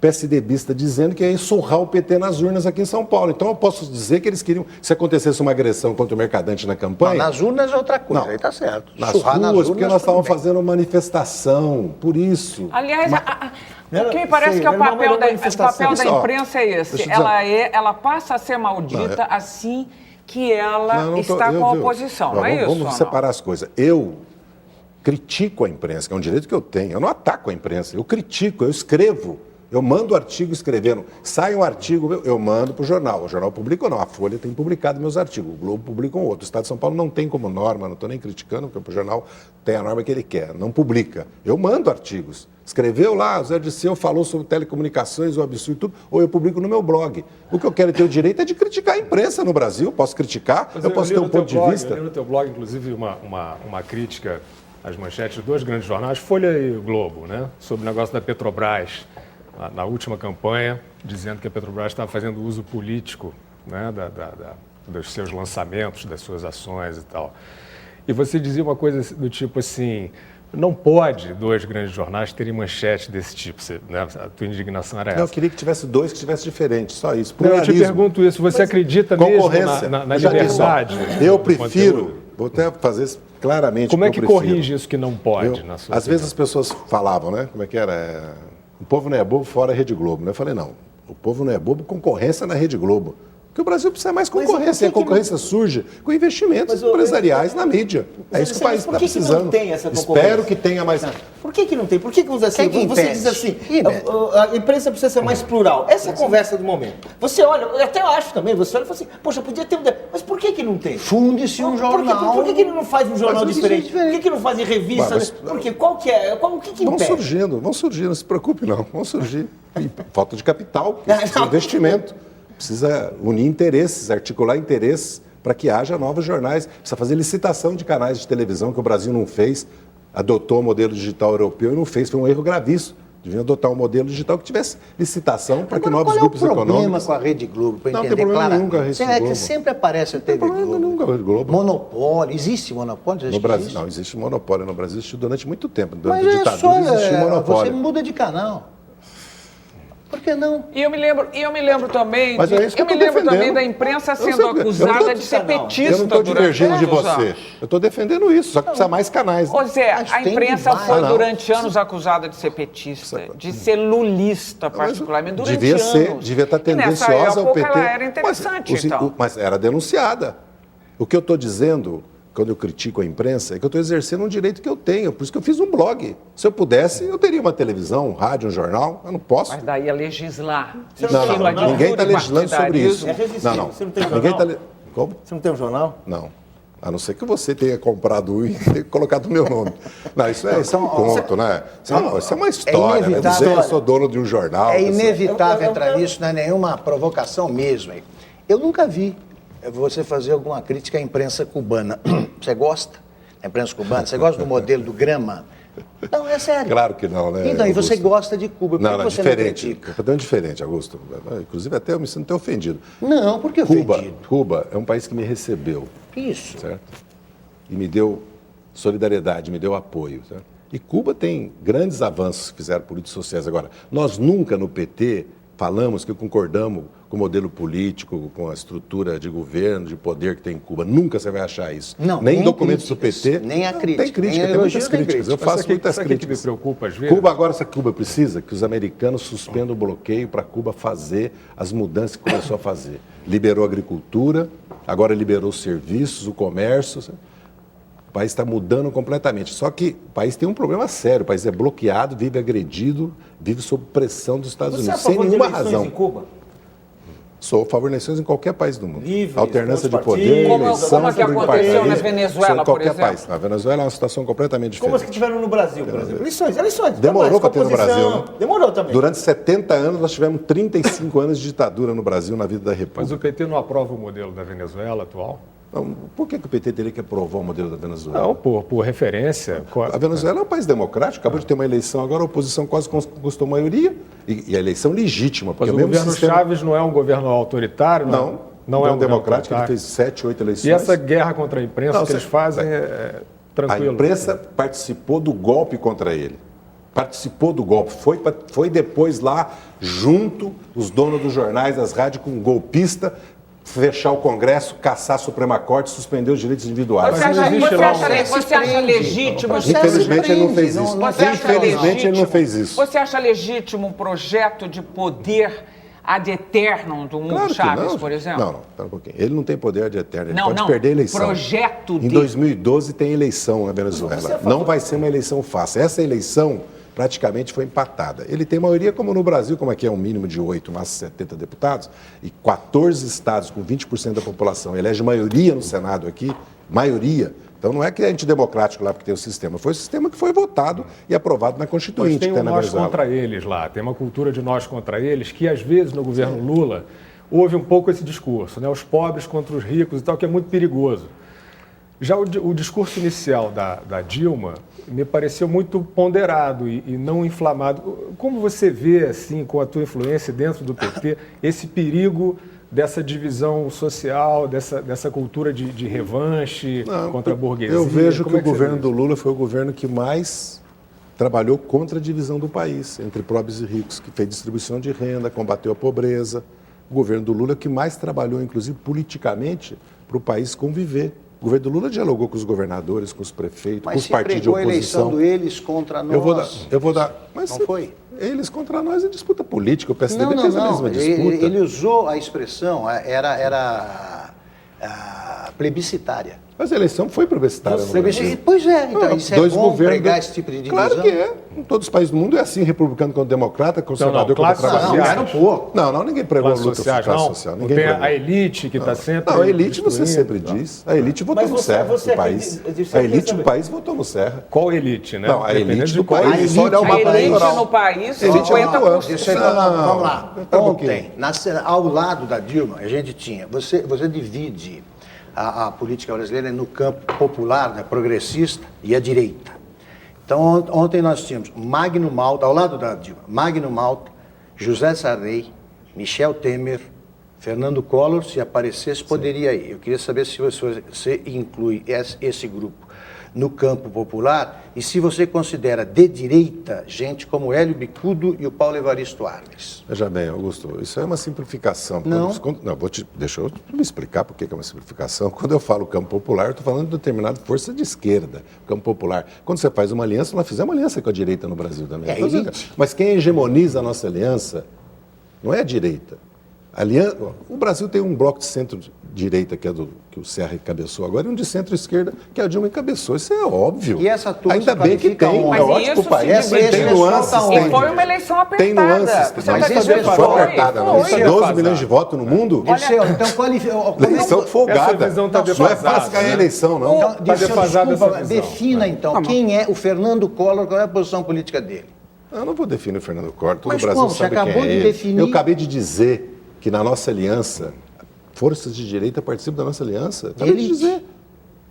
PSDBista dizendo que ia ensurrar o PT nas urnas aqui em São Paulo. Então eu posso dizer que eles queriam, se acontecesse uma agressão contra o Mercadante na campanha... Não, nas urnas é outra coisa, não, aí tá certo. Nas ruas, porque nós estávamos fazendo manifestação, por isso. Aliás, o que me parece que é o papel da imprensa é esse. Ela passa a ser maldita assim que ela está com a oposição, não é isso? Vamos separar as coisas. Eu critico a imprensa, que é um direito que eu tenho. Eu não ataco a imprensa, eu critico, eu escrevo. Eu mando artigo escrevendo. Sai um artigo, eu mando para o jornal. O jornal publica ou não? A Folha tem publicado meus artigos. O Globo publica um outro. O Estado de São Paulo não tem como norma, não estou nem criticando, porque o jornal tem a norma que ele quer. Não publica. Eu mando artigos. Escreveu lá, o Zé Dirceu falou sobre telecomunicações, o absurdo e tudo, ou eu publico no meu blog. O que eu quero ter o direito é de criticar a imprensa no Brasil. Posso criticar, eu posso ter um ponto de vista. Eu li no teu blog, inclusive, uma crítica às manchetes de dois grandes jornais, Folha e Globo, né? Sobre o negócio da Petrobras. Na última campanha, dizendo que a Petrobras estava fazendo uso político, né, dos seus lançamentos, das suas ações e tal. E você dizia uma coisa do tipo assim, não pode dois grandes jornais terem manchetes desse tipo, né? A tua indignação era essa. Não, eu queria que tivesse dois que tivessem diferentes, só isso. Eu te pergunto isso, você acredita mesmo na liberdade? Eu prefiro, vou até fazer isso claramente. Como é que corrige isso que não pode? Às vezes as pessoas falavam, né, como é que era... O povo não é bobo fora a Rede Globo, né? Eu falei, não, o povo não é bobo, concorrência na Rede Globo. Porque o Brasil precisa mais concorrência, e a concorrência surge com investimentos empresariais na mídia. É isso que o país está precisando. Não tem essa concorrência? Espero que tenha mais... Por que não tem? Por que você diz assim, a imprensa precisa ser mais plural? Essa é a conversa do momento. Você olha, eu até acho também, você olha e fala assim, poxa, podia ter um... Mas por que não tem? Funde-se um jornal. Por que não faz um jornal diferente? Por que não faz em revista? Porque qual que é? O que impede? Vão surgindo, não se preocupe não, vão surgir. E falta de capital, investimento. Precisa unir interesses, articular interesses para que haja novos jornais. Precisa fazer licitação de canais de televisão, que o Brasil não fez. Adotou o modelo digital europeu e não fez. Foi um erro gravíssimo. Devia adotar um modelo digital que tivesse licitação para que novos grupos econômicos... Qual é o problema com a Rede Globo, para entender claramente? Não tem problema nenhum com a Rede Globo. Sempre aparece a TV Globo. Não tem problema nenhum com a Rede Globo. Monopólio. Existe monopólio? No Brasil, não, existe monopólio. No Brasil existiu durante muito tempo. Mas Durante a ditadura existiu monopólio. Você muda de canal. Por que não? E eu me lembro também, da imprensa sendo acusada de ser petista. Eu não estou divergindo de você. Eu estou defendendo isso, só que precisa mais canais. Ô Zé, a imprensa foi durante anos acusada de ser petista, de ser lulista particularmente, durante anos. Devia estar tendenciosa ao PT. Ela era interessante, então. Mas era denunciada. O que eu estou dizendo... Quando eu critico a imprensa, é que eu estou exercendo um direito que eu tenho. Por isso que eu fiz um blog. Se eu pudesse, eu teria uma televisão, um rádio, um jornal. Eu não posso. Mas daí ia legislar. Não. Ninguém está legislando sobre isso. Não. Você não tem um jornal? Como? Você não tem um jornal? Não. A não ser que você tenha comprado um e tenha colocado o meu nome. Não, isso é um conto, né? Isso é uma história, né? Dizer que eu sou dono de um jornal. É inevitável entrar nisso, não é nenhuma provocação mesmo. Eu nunca vi você fazer alguma crítica à imprensa cubana. Você gosta da imprensa cubana? Você gosta do modelo do Grama? Não, é sério. Claro que não, né? Então, e você gosta de Cuba, por que você não critica? É tão diferente, Augusto. Inclusive, até eu me sinto ofendido. Não, por que ofendido? Cuba é um país que me recebeu. Isso. Certo? E me deu solidariedade, me deu apoio. Certo? E Cuba tem grandes avanços que fizeram políticos sociais. Agora, nós nunca no PT falamos que concordamos com o modelo político, com a estrutura de governo, de poder que tem em Cuba. Nunca você vai achar isso. Não, nem em documentos do PT. Nem a crítica. Tem crítica, tem muitas críticas. Eu faço muitas críticas. Que me preocupa às vezes? Cuba, agora, se a Cuba precisa, que os americanos suspendam o bloqueio para Cuba fazer as mudanças que começou a fazer. Liberou a agricultura, agora liberou os serviços, o comércio. O país está mudando completamente. Só que o país tem um problema sério. O país é bloqueado, vive agredido, vive sob pressão dos Estados Unidos, sem nenhuma razão. Em Cuba? Sou a favor de eleições em qualquer país do mundo. Livres, alternância de todos os poder, partidos. eleição Como é que por aconteceu na imparcialidade. Venezuela, Sou em por qualquer exemplo? país. Na Venezuela é uma situação completamente Como as diferente. que tiveram no Brasil, por exemplo? Eleições. Demorou para ter no oposição. Brasil, né? Demorou também. Durante 70 anos, nós tivemos 35 anos de ditadura no Brasil, na vida da Mas República. o PT não aprova o modelo da Venezuela atual? Então, por que o PT teria que aprovar o modelo da Venezuela? Não, por referência. A Venezuela é um país democrático, acabou de ter uma eleição agora, a oposição quase conquistou maioria, e a eleição legítima. Porque Mas o mesmo governo sistema... Chaves não é um governo autoritário? Não é um governo democrático, ele autoritário. fez 7, 8 eleições. E essa guerra contra a imprensa Não, que eles fazem é tranquilo? A imprensa participou do golpe contra ele. Participou do golpe. Foi depois lá, junto, os donos dos jornais, as rádios, com um golpista, fechar o Congresso, caçar a Suprema Corte, suspender os direitos individuais. Você acha legítimo? Infelizmente ele não fez isso. Você acha Infelizmente ele não legítimo? fez isso. Você acha legítimo um projeto de poder ad eternum do Hugo Claro que Chávez, não. por exemplo? Não, pera um pouquinho. Ele não tem poder ad eterno, ele Não, pode não. perder a eleição. Projeto Em de- 2012 tem eleição na Venezuela. Não vai ser uma eleição fácil. Essa eleição praticamente foi empatada. Ele tem maioria, como no Brasil, como aqui é um mínimo de 8, mas 70 deputados, e 14 estados com 20% da população elege maioria no Senado aqui, maioria. Então não é que é antidemocrático lá porque tem o sistema, foi o sistema que foi votado e aprovado na Mas Constituinte tem que um tem na nós Venezuela. contra eles lá, tem uma cultura de nós contra eles, que às vezes no governo Lula houve um pouco esse discurso, né? Os pobres contra os ricos e tal, que é muito perigoso. Já o discurso inicial da Dilma me pareceu muito ponderado e não inflamado. Como você vê, assim, com a tua influência dentro do PT, esse perigo dessa divisão social, dessa cultura de revanche contra a burguesia? Eu vejo Como que é o você governo vê do Lula foi o governo que mais trabalhou contra a divisão do país, entre pobres e ricos, que fez distribuição de renda, combateu a pobreza. O governo do Lula que mais trabalhou, inclusive politicamente, para o país conviver. O governo do Lula dialogou com os governadores, com os prefeitos, com Mas os se partidos de pregou a eleição oposição. deles contra nós. Eu vou dar. Mas Não foi? Eles contra nós é disputa política. O PSDB Não. fez a mesma disputa. Ele usou a expressão, era plebiscitária. Mas a eleição foi plebiscitária no Brasil. Pois é, então Não, isso é bom pregar esse tipo de divisão? Claro que é. Em todos os países do mundo é assim, republicano contra democrata, conservador contra classes trabalhista. sociais. Era um pouco. Não, ninguém pregou a classes luta sociais, por classe não? social. Não Ninguém tem pregou. a elite que está sempre... Não, a elite você destruindo sempre e tal. diz. A elite votou Mas no você- Serra você do país. acredita- A elite saber. do país votou no Serra. Qual elite, né? Não, a Dependendo elite de do qual país. elite. Só olhar o A mapa elite eleitoral. no país, Elite é muito 50%. Isso aí, vamos lá. Ontem, ao lado da Dilma, a gente tinha. Você divide a política brasileira no campo popular, né, progressista, e a direita. Então, ontem nós tínhamos Magno Malta, ao lado da Dilma, Magno Malta, José Sarney, Michel Temer, Fernando Collor, se aparecesse, poderia ir. Eu queria saber se você inclui esse grupo no campo popular e se você considera de direita gente como Hélio Bicudo e o Paulo Evaristo Arnes. Veja bem, Augusto, isso é uma simplificação. Não. Deixa eu me explicar por que é uma simplificação. Quando eu falo campo popular, eu estou falando de determinada força de esquerda, campo popular. Quando você faz uma aliança, nós fizemos uma aliança com a direita no Brasil também. É a elite. Mas quem hegemoniza a nossa aliança não é a direita. O Brasil tem um bloco de centro-direita, que o Serra encabeçou agora, e um de centro-esquerda, que a Dilma encabeçou. Isso é óbvio. E essa turma Ainda se bem que qualifica tem, onde? é Mas ótimo isso para o país. esse Tem pessoal nuances, tá tem. E foi uma eleição apertada. Tem nuances. Você Mas tá esse dizendo não pessoal- foi foi? apertada, não. Foi. São 12 milhões de votos no mundo. Dirceu, então qualifica. Eleição folgada. Essa visão tá Não é defasada, fácil ganhar né? eleição, não. Então, Tá Dirceu, defasada desculpa, essa visão. defina então quem é o Fernando Collor, qual é a posição política dele. Eu não vou definir o Fernando Collor, todo Mas o Brasil como? Você sabe quem acabou é de ele. definir. Eu acabei de dizer que na nossa aliança, forças de direita participam da nossa aliança. Acabei de elite. dizer.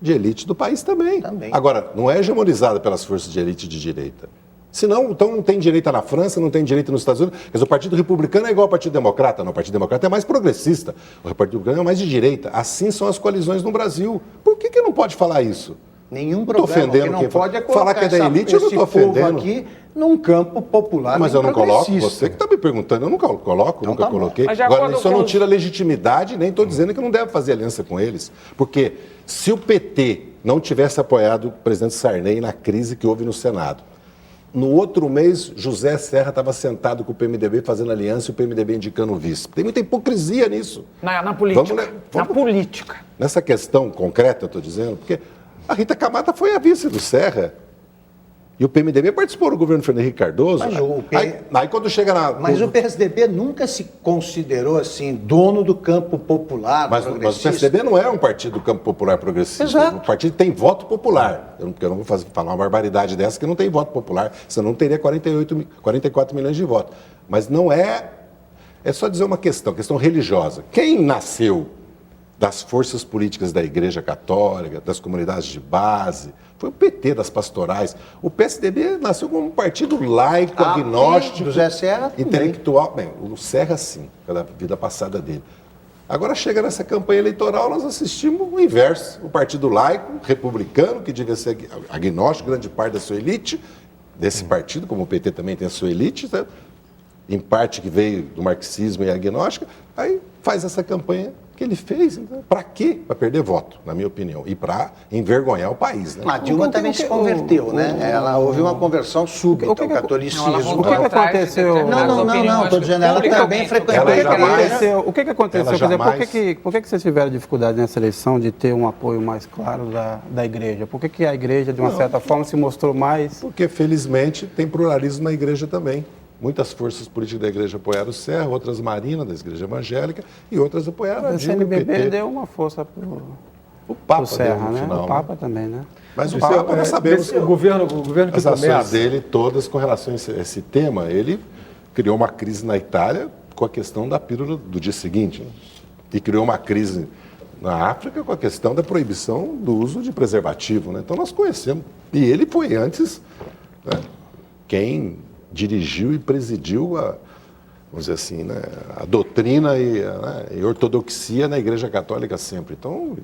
De elite do país também. Também. Agora, não é hegemonizada pelas forças de elite de direita. Senão, então não tem direita na França, não tem direita nos Estados Unidos. Quer dizer, o Partido Republicano é igual ao Partido Democrata. Não, o Partido Democrata é mais progressista. O Partido Republicano é mais de direita. Assim são as coalizões no Brasil. Por que não pode falar isso? Nenhum tô problema. ofendendo O que não quem pode é fala colocar que é da elite, eu não esse tô povo ofendendo. aqui num campo popular. Mas e eu não coloco, progressista. você que está me perguntando, eu não coloco, Então nunca tá bom. coloquei. Mas de Agora, acordo isso com não os- tira legitimidade, nem estou dizendo que não deve fazer aliança com eles. Porque se o PT não tivesse apoiado o presidente Sarney na crise que houve no Senado, no outro mês, José Serra estava sentado com o PMDB fazendo aliança e o PMDB indicando o vice. Tem muita hipocrisia nisso. Na política. Vamos, Na política. Nessa questão concreta, eu estou dizendo, porque a Rita Camata foi a vice do Serra. E o PMDB participou do governo Fernando Henrique Cardoso. Aí quando chega na... Mas o PSDB nunca se considerou assim, dono do campo popular, mas o PSDB não é um partido do campo popular progressista. Exato. O partido tem voto popular. Eu não vou falar uma barbaridade dessa que não tem voto popular, senão não teria 44 milhões de votos. Mas não é... É só dizer uma questão religiosa. Quem nasceu das forças políticas da Igreja Católica, das comunidades de base, foi o PT, das pastorais. O PSDB nasceu como um partido laico, agnóstico, do Zé Serra, intelectual. Bem, o Serra sim, pela vida passada dele. Agora chega nessa campanha eleitoral, nós assistimos o inverso. O partido laico, republicano, que devia ser agnóstico, grande parte da sua elite, desse partido, como o PT também tem a sua elite, né? Em parte que veio do marxismo e agnóstica, aí faz essa campanha que ele fez. Então, para quê? Para perder voto, na minha opinião, e para envergonhar o país. Né? A Dilma também se converteu, né? Ela houve uma conversão súbita ao catolicismo. O que aconteceu? Não, estou dizendo, ela também frequentou a igreja. O que aconteceu? Por que vocês tiveram dificuldade nessa eleição de ter um apoio mais claro da igreja? Por que a igreja, de uma certa forma, se mostrou mais... Porque, felizmente, tem pluralismo na igreja também. Muitas forças políticas da igreja apoiaram o Serra, outras Marina, da igreja evangélica, e outras apoiaram a Dilma. O CNBB deu uma força para o Papa Serra, no final, o Papa também, né? Mas o Papa, nós sabemos... O governo que as ações dele, todas com relação a esse tema, ele criou uma crise na Itália com a questão da pílula do dia seguinte, né? E criou uma crise na África com a questão da proibição do uso de preservativo, né? Então nós conhecemos. E ele foi antes, né, quem dirigiu e presidiu a, vamos dizer assim, né, a doutrina e ortodoxia na Igreja Católica sempre. Então,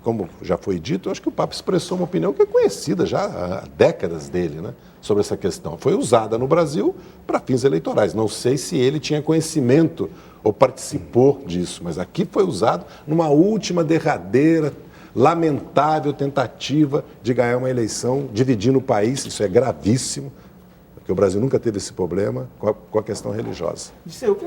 como já foi dito, eu acho que o Papa expressou uma opinião que é conhecida já há décadas dele, né, sobre essa questão. Foi usada no Brasil para fins eleitorais. Não sei se ele tinha conhecimento ou participou disso, mas aqui foi usado numa última derradeira, lamentável tentativa de ganhar uma eleição, dividindo o país. Isso é gravíssimo. Porque o Brasil nunca teve esse problema com a questão religiosa.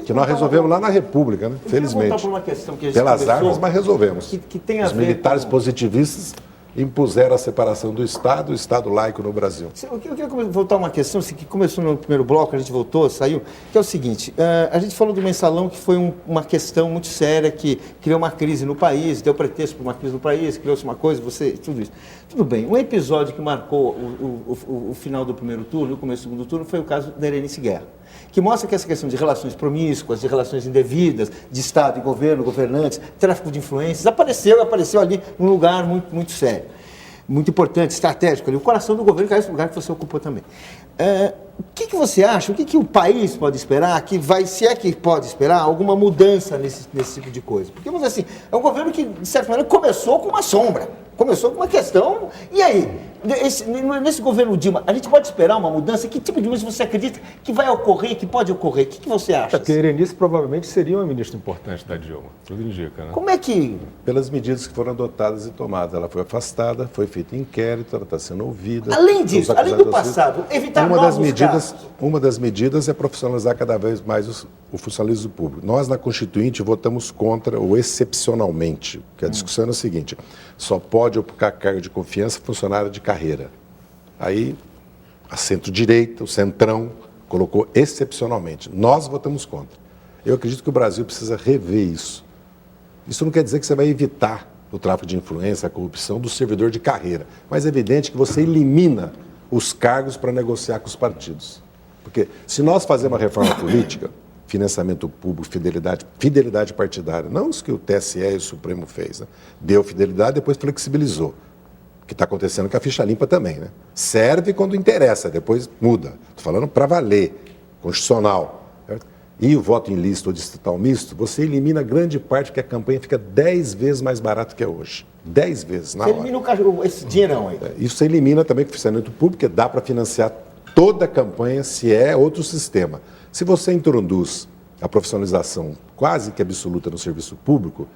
Que nós resolvemos lá na República, né? Felizmente. Uma questão que a gente pelas armas, mas resolvemos. Que tem a Os militares positivistas impuseram a separação do Estado e o Estado laico no Brasil. Eu queria voltar a uma questão que começou no primeiro bloco, a gente voltou, saiu, que é o seguinte, a gente falou do mensalão que foi uma questão muito séria, que criou uma crise no país, deu pretexto para uma crise no país, criou-se uma coisa, tudo isso. Tudo bem, um episódio que marcou o final do primeiro turno, o começo do segundo turno, foi o caso da Erenice Guerra, que mostra que essa questão de relações promíscuas, de relações indevidas, de Estado e governo, governantes, tráfico de influências, apareceu ali num lugar muito, muito sério, muito importante, estratégico ali, o coração do governo, que é esse lugar que você ocupou também. O que você acha, o que o país pode esperar, se é que pode esperar, alguma mudança nesse tipo de coisa? Porque, vamos dizer assim, é um governo que, de certa maneira, começou com uma sombra, começou com uma questão, e aí? Nesse governo Dilma, a gente pode esperar uma mudança? Que tipo de mudança você acredita que vai ocorrer, que pode ocorrer? O que você acha? Porque a Erenice provavelmente seria uma ministra importante da Dilma, tudo indica, né? Como é que... Pelas medidas que foram adotadas e tomadas. Ela foi afastada, foi feito inquérito, ela está sendo ouvida. Além disso, além do passado, evitar novos casos. Uma das medidas é profissionalizar cada vez mais o funcionalismo público. Nós, na Constituinte, votamos contra o excepcionalmente, que a discussão é a seguinte: só pode ocupar cargo de confiança funcionário de carreira. Aí, a centro-direita, o centrão, colocou excepcionalmente. Nós votamos contra. Eu acredito que o Brasil precisa rever isso. Isso não quer dizer que você vai evitar o tráfico de influência, a corrupção do servidor de carreira, mas é evidente que você elimina os cargos para negociar com os partidos. Porque se nós fazermos uma reforma política, financiamento público, fidelidade partidária, não os que o TSE e o Supremo fez, né? Deu fidelidade, depois flexibilizou. O que está acontecendo com a ficha limpa também, né? Serve quando interessa, depois muda. Estou falando para valer, constitucional. Certo? E o voto ilícito ou distrital misto, você elimina grande parte, porque a campanha fica 10 vezes mais barata que é hoje. 10 vezes, na hora. Você elimina esse dinheirão aí. Isso você elimina também com o financiamento público, porque dá para financiar toda a campanha se é outro sistema. Se você introduz a profissionalização quase que absoluta no serviço público,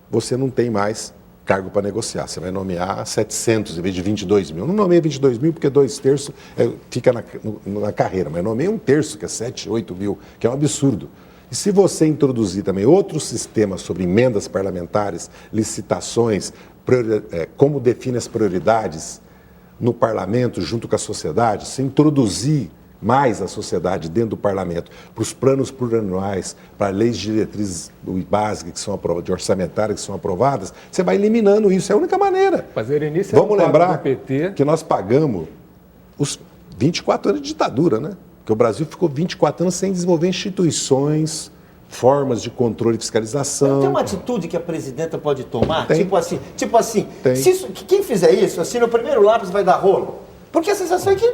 você não tem mais cargo para negociar. Você vai nomear 700 em vez de 22 mil. Não nomeia 22 mil porque 2/3 fica na carreira, mas nomeia 1/3, que é 7, 8 mil, que é um absurdo. E se você introduzir também outro sistema sobre emendas parlamentares, licitações, como define as prioridades, no parlamento, junto com a sociedade, se introduzir mais a sociedade dentro do parlamento, para os planos plurianuais, para leis de diretrizes básicas que são de orçamentárias que são aprovadas, você vai eliminando isso, é a única maneira. Mas Erenice Vamos lembrar do PT. que nós pagamos os 24 anos de ditadura, né? Que o Brasil ficou 24 anos sem desenvolver instituições, formas de controle e fiscalização. Tem uma atitude que a presidenta pode tomar? Tem. Tipo assim, Tem. se isso, quem fizer isso, assim, no primeiro lápis vai dar rolo. Porque a sensação é que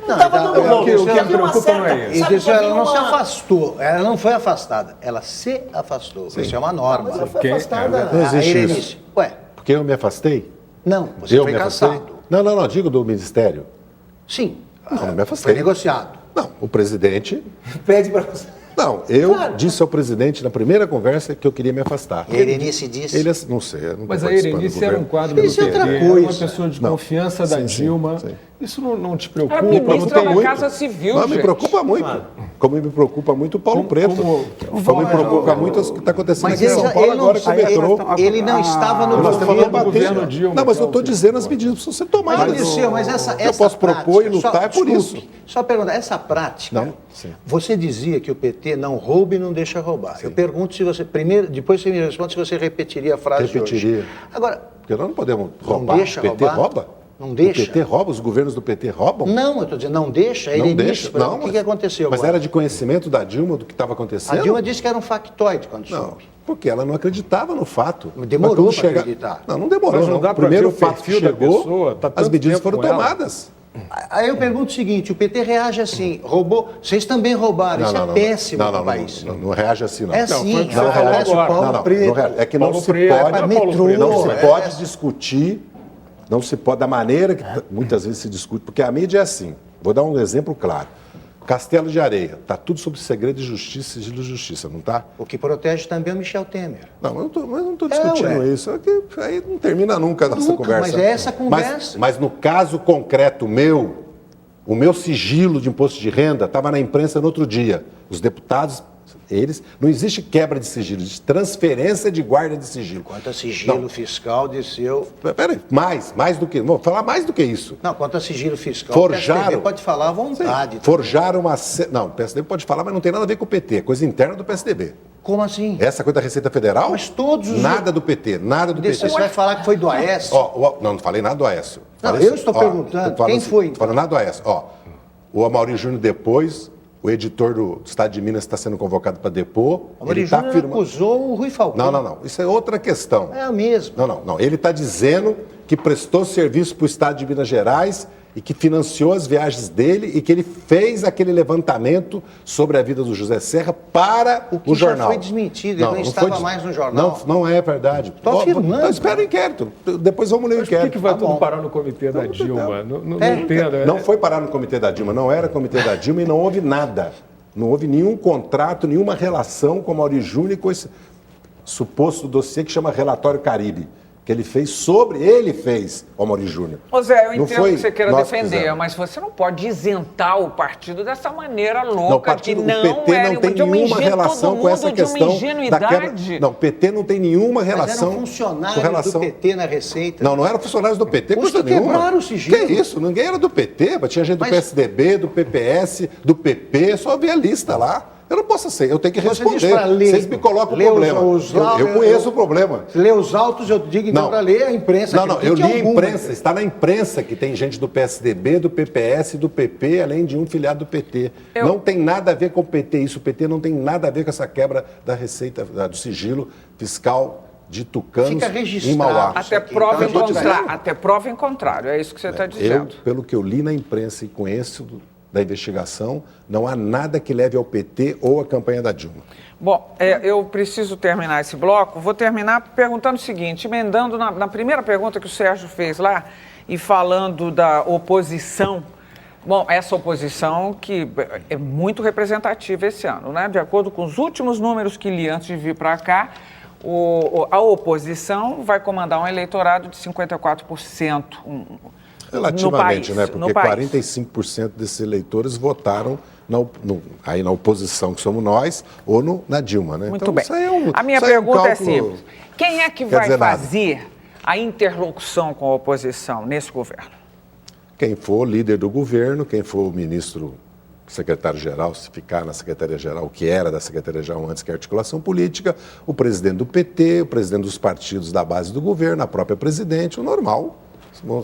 não estava então, dando rolo. o que me Havia uma preocupa não é isso. sabe, Isso, ela havia não se uma- afastou, ela não foi afastada, ela se afastou. Isso é uma norma. Mas ela foi Quem- afastada. Não existe A Erenice. isso. Ué, Porque eu me afastei? não, você eu foi me afastei? cassado. Não, digo do ministério. Sim, Não, não me afastei. foi negociado. Não, o presidente... Pede para você. Não, eu Claro. disse ao presidente na primeira conversa que eu queria me afastar. E a Erenice disse. Ele, não sei, eu não Mas tô a participando do Erenice era um governo. quadro do Isso é PT, outra era uma coisa. pessoa de Não. confiança da Sim, Dilma. sim. Isso não te Era preocupa? ministra Não da tem- muito. Casa Civil, Não, me gente. preocupa muito. Como me preocupa muito o Paulo Preto. Como me preocupa muito o que está acontecendo Mas aqui em ele, São já- Paulo ele não, agora com o metrô. ele não estava no Nós estamos governo. debatendo. Dilma, Não, mas que eu é o estou que- dizendo as medidas precisam ser tomadas. Mas, Liceu, mas essa eu posso propor e prática, lutar é por isso. desculpe, Só perguntar, essa prática, Não, sim. você dizia que o PT não rouba e não deixa roubar. Eu pergunto se você, primeiro, depois você me responde se você repetiria a frase de Repetiria. hoje. Agora, Porque nós não podemos Não roubar. deixa o PT roubar? rouba? Não deixa? O PT rouba? Os governos do PT roubam? não, eu estou dizendo, não deixa, a Não Erenice, deixa. por exemplo, Não, o que aconteceu Mas agora? era de conhecimento da Dilma do que estava acontecendo? A Dilma disse que era um factoide quando Não, soube. porque ela não acreditava no fato. Demorou Mas quando pra acreditar. Não demorou. Mas não dá O pra primeiro ver o fato que perfil da chegou, pessoa, tá as tanto medidas tempo foram com ela. tomadas. Aí eu pergunto o seguinte, o PT reage assim, roubou, vocês também roubaram, isso é péssimo para o país. Não reage assim, não. É Não, sim, foi o que ela você falou reage o agora. Paulo Não Preto. reage. É que não Paulo se Preto, pode, Paulo metrô, Preto. não se é. pode discutir, não se pode, da maneira que muitas vezes se discute, porque a mídia é assim. Vou dar um exemplo claro. Castelo de Areia, está tudo sob segredo de justiça e sigilo de justiça, não está? O que protege também é o Michel Temer. Não, mas eu não estou discutindo ué. isso. É que aí não termina nunca a nossa Nunca, conversa. mas é essa conversa. Mas no caso concreto meu, o meu sigilo de imposto de renda estava na imprensa no outro dia. Os deputados, eles... Não existe quebra de sigilo, existe transferência de guarda de sigilo. Quanto a sigilo Não. fiscal desceu... Peraí, mais do que... Vou falar mais do que isso. Não, quanto a sigilo fiscal, Forjaram. o PSDB pode falar à vontade. Forjaram uma... Não, o PSDB pode falar, mas não tem nada a ver com o PT. É coisa interna do PSDB. Como assim? Essa coisa da Receita Federal? Mas todos os... Nada do PT, nada do PT. Você vai falar que foi do Aécio? Não falei nada do Aécio. Não, Falei eu estou perguntando, tô falando quem foi, Tô falando nada do Aécio. O Amaury Júnior depois, o editor do Estado de Minas está sendo convocado para depor. O Amaury tá Júnior acusou o Rui Falcão. Não. Isso é outra questão. É a mesma. Não. Ele está dizendo que prestou serviço para o Estado de Minas Gerais e que financiou as viagens dele e que ele fez aquele levantamento sobre a vida do José Serra para O que o já jornal. foi desmentido, ele não estava mais no jornal. Não é verdade. Tô afirmando. Então, espera o inquérito. Depois vamos ler o Mas por inquérito. que vai Tá tudo bom. parar no comitê da Dilma? Não É. entendo. Não foi parar no comitê da Dilma, não era comitê da Dilma e não houve nada. Não houve nenhum contrato, nenhuma relação com o Amaury Júnior e com esse suposto dossiê que chama Relatório Caribe, que ele fez, o Amaury Júnior. Ô Zé, eu Não entendo foi que você queira nós que defender, fizemos. mas você não pode isentar o partido dessa maneira Não, o louca partido, que não o PT era não tem de uma nenhuma relação todo com essa mundo de uma questão da ingenuidade. quebra. Não, o PT não tem nenhuma Mas relação eram funcionários com relação. do PT na Receita. Não eram funcionários do PT, Os coisa que nenhuma. quebraram o sigilo. Que isso? Ninguém era do PT, mas tinha gente do Mas- PSDB, do PPS, do PP, só havia a lista lá. Eu não posso ser, eu tenho que Você responder. diz pra ler. Vocês me colocam o Ler problema. Eu conheço o problema. Ler os autos, eu digo então Não. para ler a imprensa. Não, eu critique li a alguma. imprensa, está na imprensa que tem gente do PSDB, do PPS, do PP, além de um filiado do PT. Não tem nada a ver com o PT isso. O PT não tem nada a ver com essa quebra da receita, do sigilo fiscal de Tucanos Fica em registrado. Mauá. Até aqui. prova Então, em eu tô contrário. dizendo. Até prova em contrário, é isso que você está Eu, dizendo. pelo que eu li na imprensa e conheço da investigação, não há nada que leve ao PT ou à campanha da Dilma. Bom, eu preciso terminar esse bloco. Vou terminar perguntando o seguinte, emendando na primeira pergunta que o Sérgio fez lá e falando da oposição. Bom, essa oposição que é muito representativa esse ano, né? De acordo com os últimos números que li antes de vir para cá, a oposição vai comandar um eleitorado de 54%. Relativamente, no país, né? Porque no país. 45% desses eleitores votaram aí na oposição, que somos nós, ou na Dilma, né? Muito Então, bem. isso aí é um, A minha isso aí pergunta é cálculo- simples. Quem é que quer vai dizer nada. fazer a interlocução com a oposição nesse governo? quem for líder do governo, quem for o ministro, secretário-geral, se ficar na Secretaria-Geral, que era da Secretaria-Geral antes que a articulação política, o presidente do PT, o presidente dos partidos da base do governo, a própria presidente, o normal.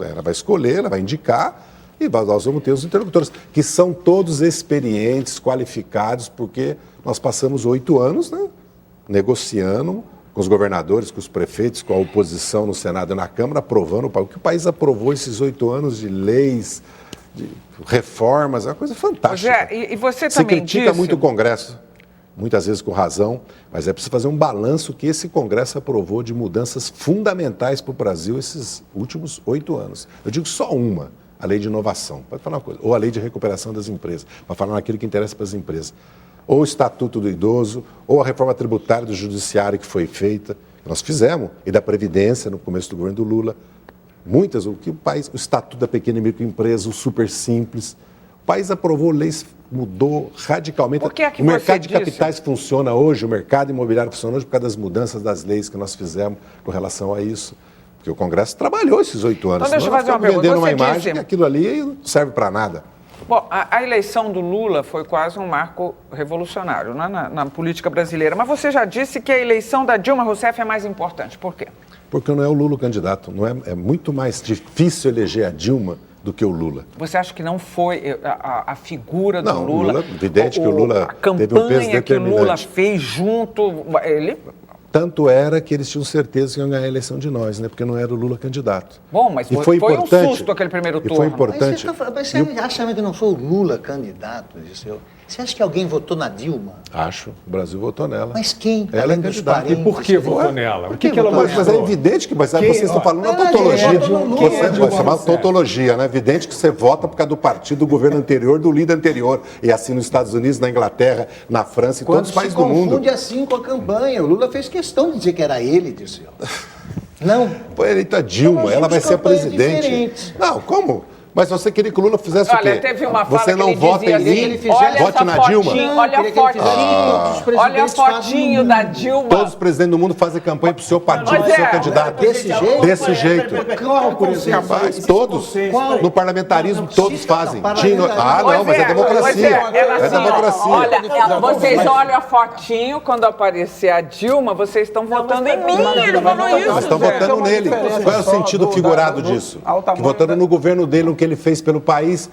Ela vai escolher, ela vai indicar e nós vamos ter os interlocutores, que são todos experientes, qualificados, porque nós passamos 8 anos, né, negociando com os governadores, com os prefeitos, com a oposição no Senado e na Câmara, aprovando o que o país aprovou esses 8 anos de leis, de reformas, é uma coisa fantástica. E você também se critica disse... muito o Congresso, muitas vezes com razão, mas é preciso fazer um balanço que esse Congresso aprovou de mudanças fundamentais para o Brasil esses últimos 8 anos. Eu digo só uma, a lei de inovação, pode falar uma coisa, ou a lei de recuperação das empresas, para falar naquilo que interessa para as empresas. Ou o Estatuto do Idoso, ou a reforma tributária do Judiciário que foi feita, que nós fizemos, e da Previdência no começo do governo do Lula. Muitas, o Estatuto da Pequena e Microempresa, o Super Simples. O país aprovou leis, mudou radicalmente. Por que é que o mercado você de capitais funciona hoje, o mercado imobiliário funciona hoje por causa das mudanças das leis que nós fizemos com relação a isso. Porque o Congresso trabalhou esses 8 anos. Então, deixa eu fazer uma pergunta. Vendendo uma Você imagem disse... que aquilo ali não serve para nada. Bom, a eleição do Lula foi quase um marco revolucionário na política brasileira. Mas você já disse que a eleição da Dilma Rousseff é mais importante. Por quê? Porque não é o Lula o candidato. Não é muito mais difícil eleger a Dilma do que o Lula. Você acha que não foi a figura do Não, Lula? Evidente que o Lula teve um peso determinante. A campanha que o Lula fez junto... Tanto era que eles tinham certeza que iam ganhar a eleição de nós, né? Porque não era o Lula candidato. Bom, mas foi um susto aquele primeiro turno. E foi importante. Mas você acha mesmo que não foi o Lula candidato, Dirceu? Você acha que alguém votou na Dilma? Acho. O Brasil votou nela. Mas quem? Ela é candidata. E por que votou nela? O que ela Mas é evidente que vocês estão falando na tautologia. Você chama de tautologia, né? É evidente que você vota por causa do partido do governo anterior, do líder anterior. E assim nos Estados Unidos, na Inglaterra, na França e todos os países do mundo. Confunde assim com a campanha. O Lula fez questão de dizer que era ele, Dirceu. Não. Foi eleita a Dilma, ela vai ser a presidente. Diferentes. Não, como? Mas você queria que o Lula fizesse o quê? Olha, teve uma fala você não que ele vota dizia em assim, mim, olha vote na Dilma. Olha a fotinho da Dilma. Todos os presidentes do mundo fazem campanha para o seu partido, para o seu candidato. Desse jeito? Desse jeito. Qual, por exemplo? Capaz, todos. No parlamentarismo, todos fazem. Não, mas é democracia. É democracia. Olha, vocês olham a fotinho, quando aparecer a Dilma, vocês estão votando em mim. Ele falou isso. Mas estão votando nele. Qual é o sentido figurado disso? Que votando no governo dele, no que ele fez pelo país,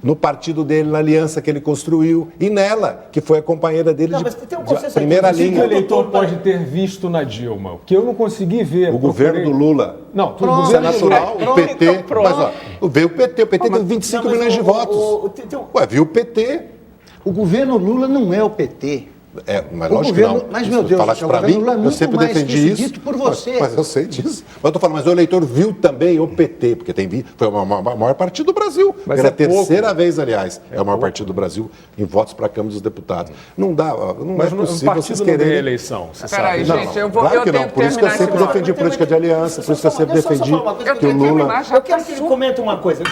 no partido dele, na aliança que ele construiu, e nela, que foi a companheira dele de primeira linha. O eleitor pode ter visto na Dilma, o que eu não consegui ver. O governo do Lula. Não, tudo isso é natural, o PT. Mas, ó, veio o PT teve 25 milhões de votos. Ué, viu o PT. O governo Lula não é o PT. Mas lógico que não. Mas, meu Deus, falaste para mim, eu sempre defendi isso. Dito por você. Mas eu sei disso. Mas eu estou falando, mas o eleitor viu também o PT, porque foi o maior partido do Brasil. Era a terceira vez, aliás, é o maior partido do Brasil em votos para a Câmara dos Deputados. Não dá, não é possível vocês quererem eleição. Peraí, gente, eu vou claro que tenho não. Por isso que eu sempre defendi política de aliança, por isso que eu sempre defendi que o Lula... Eu quero que ele comente uma coisa.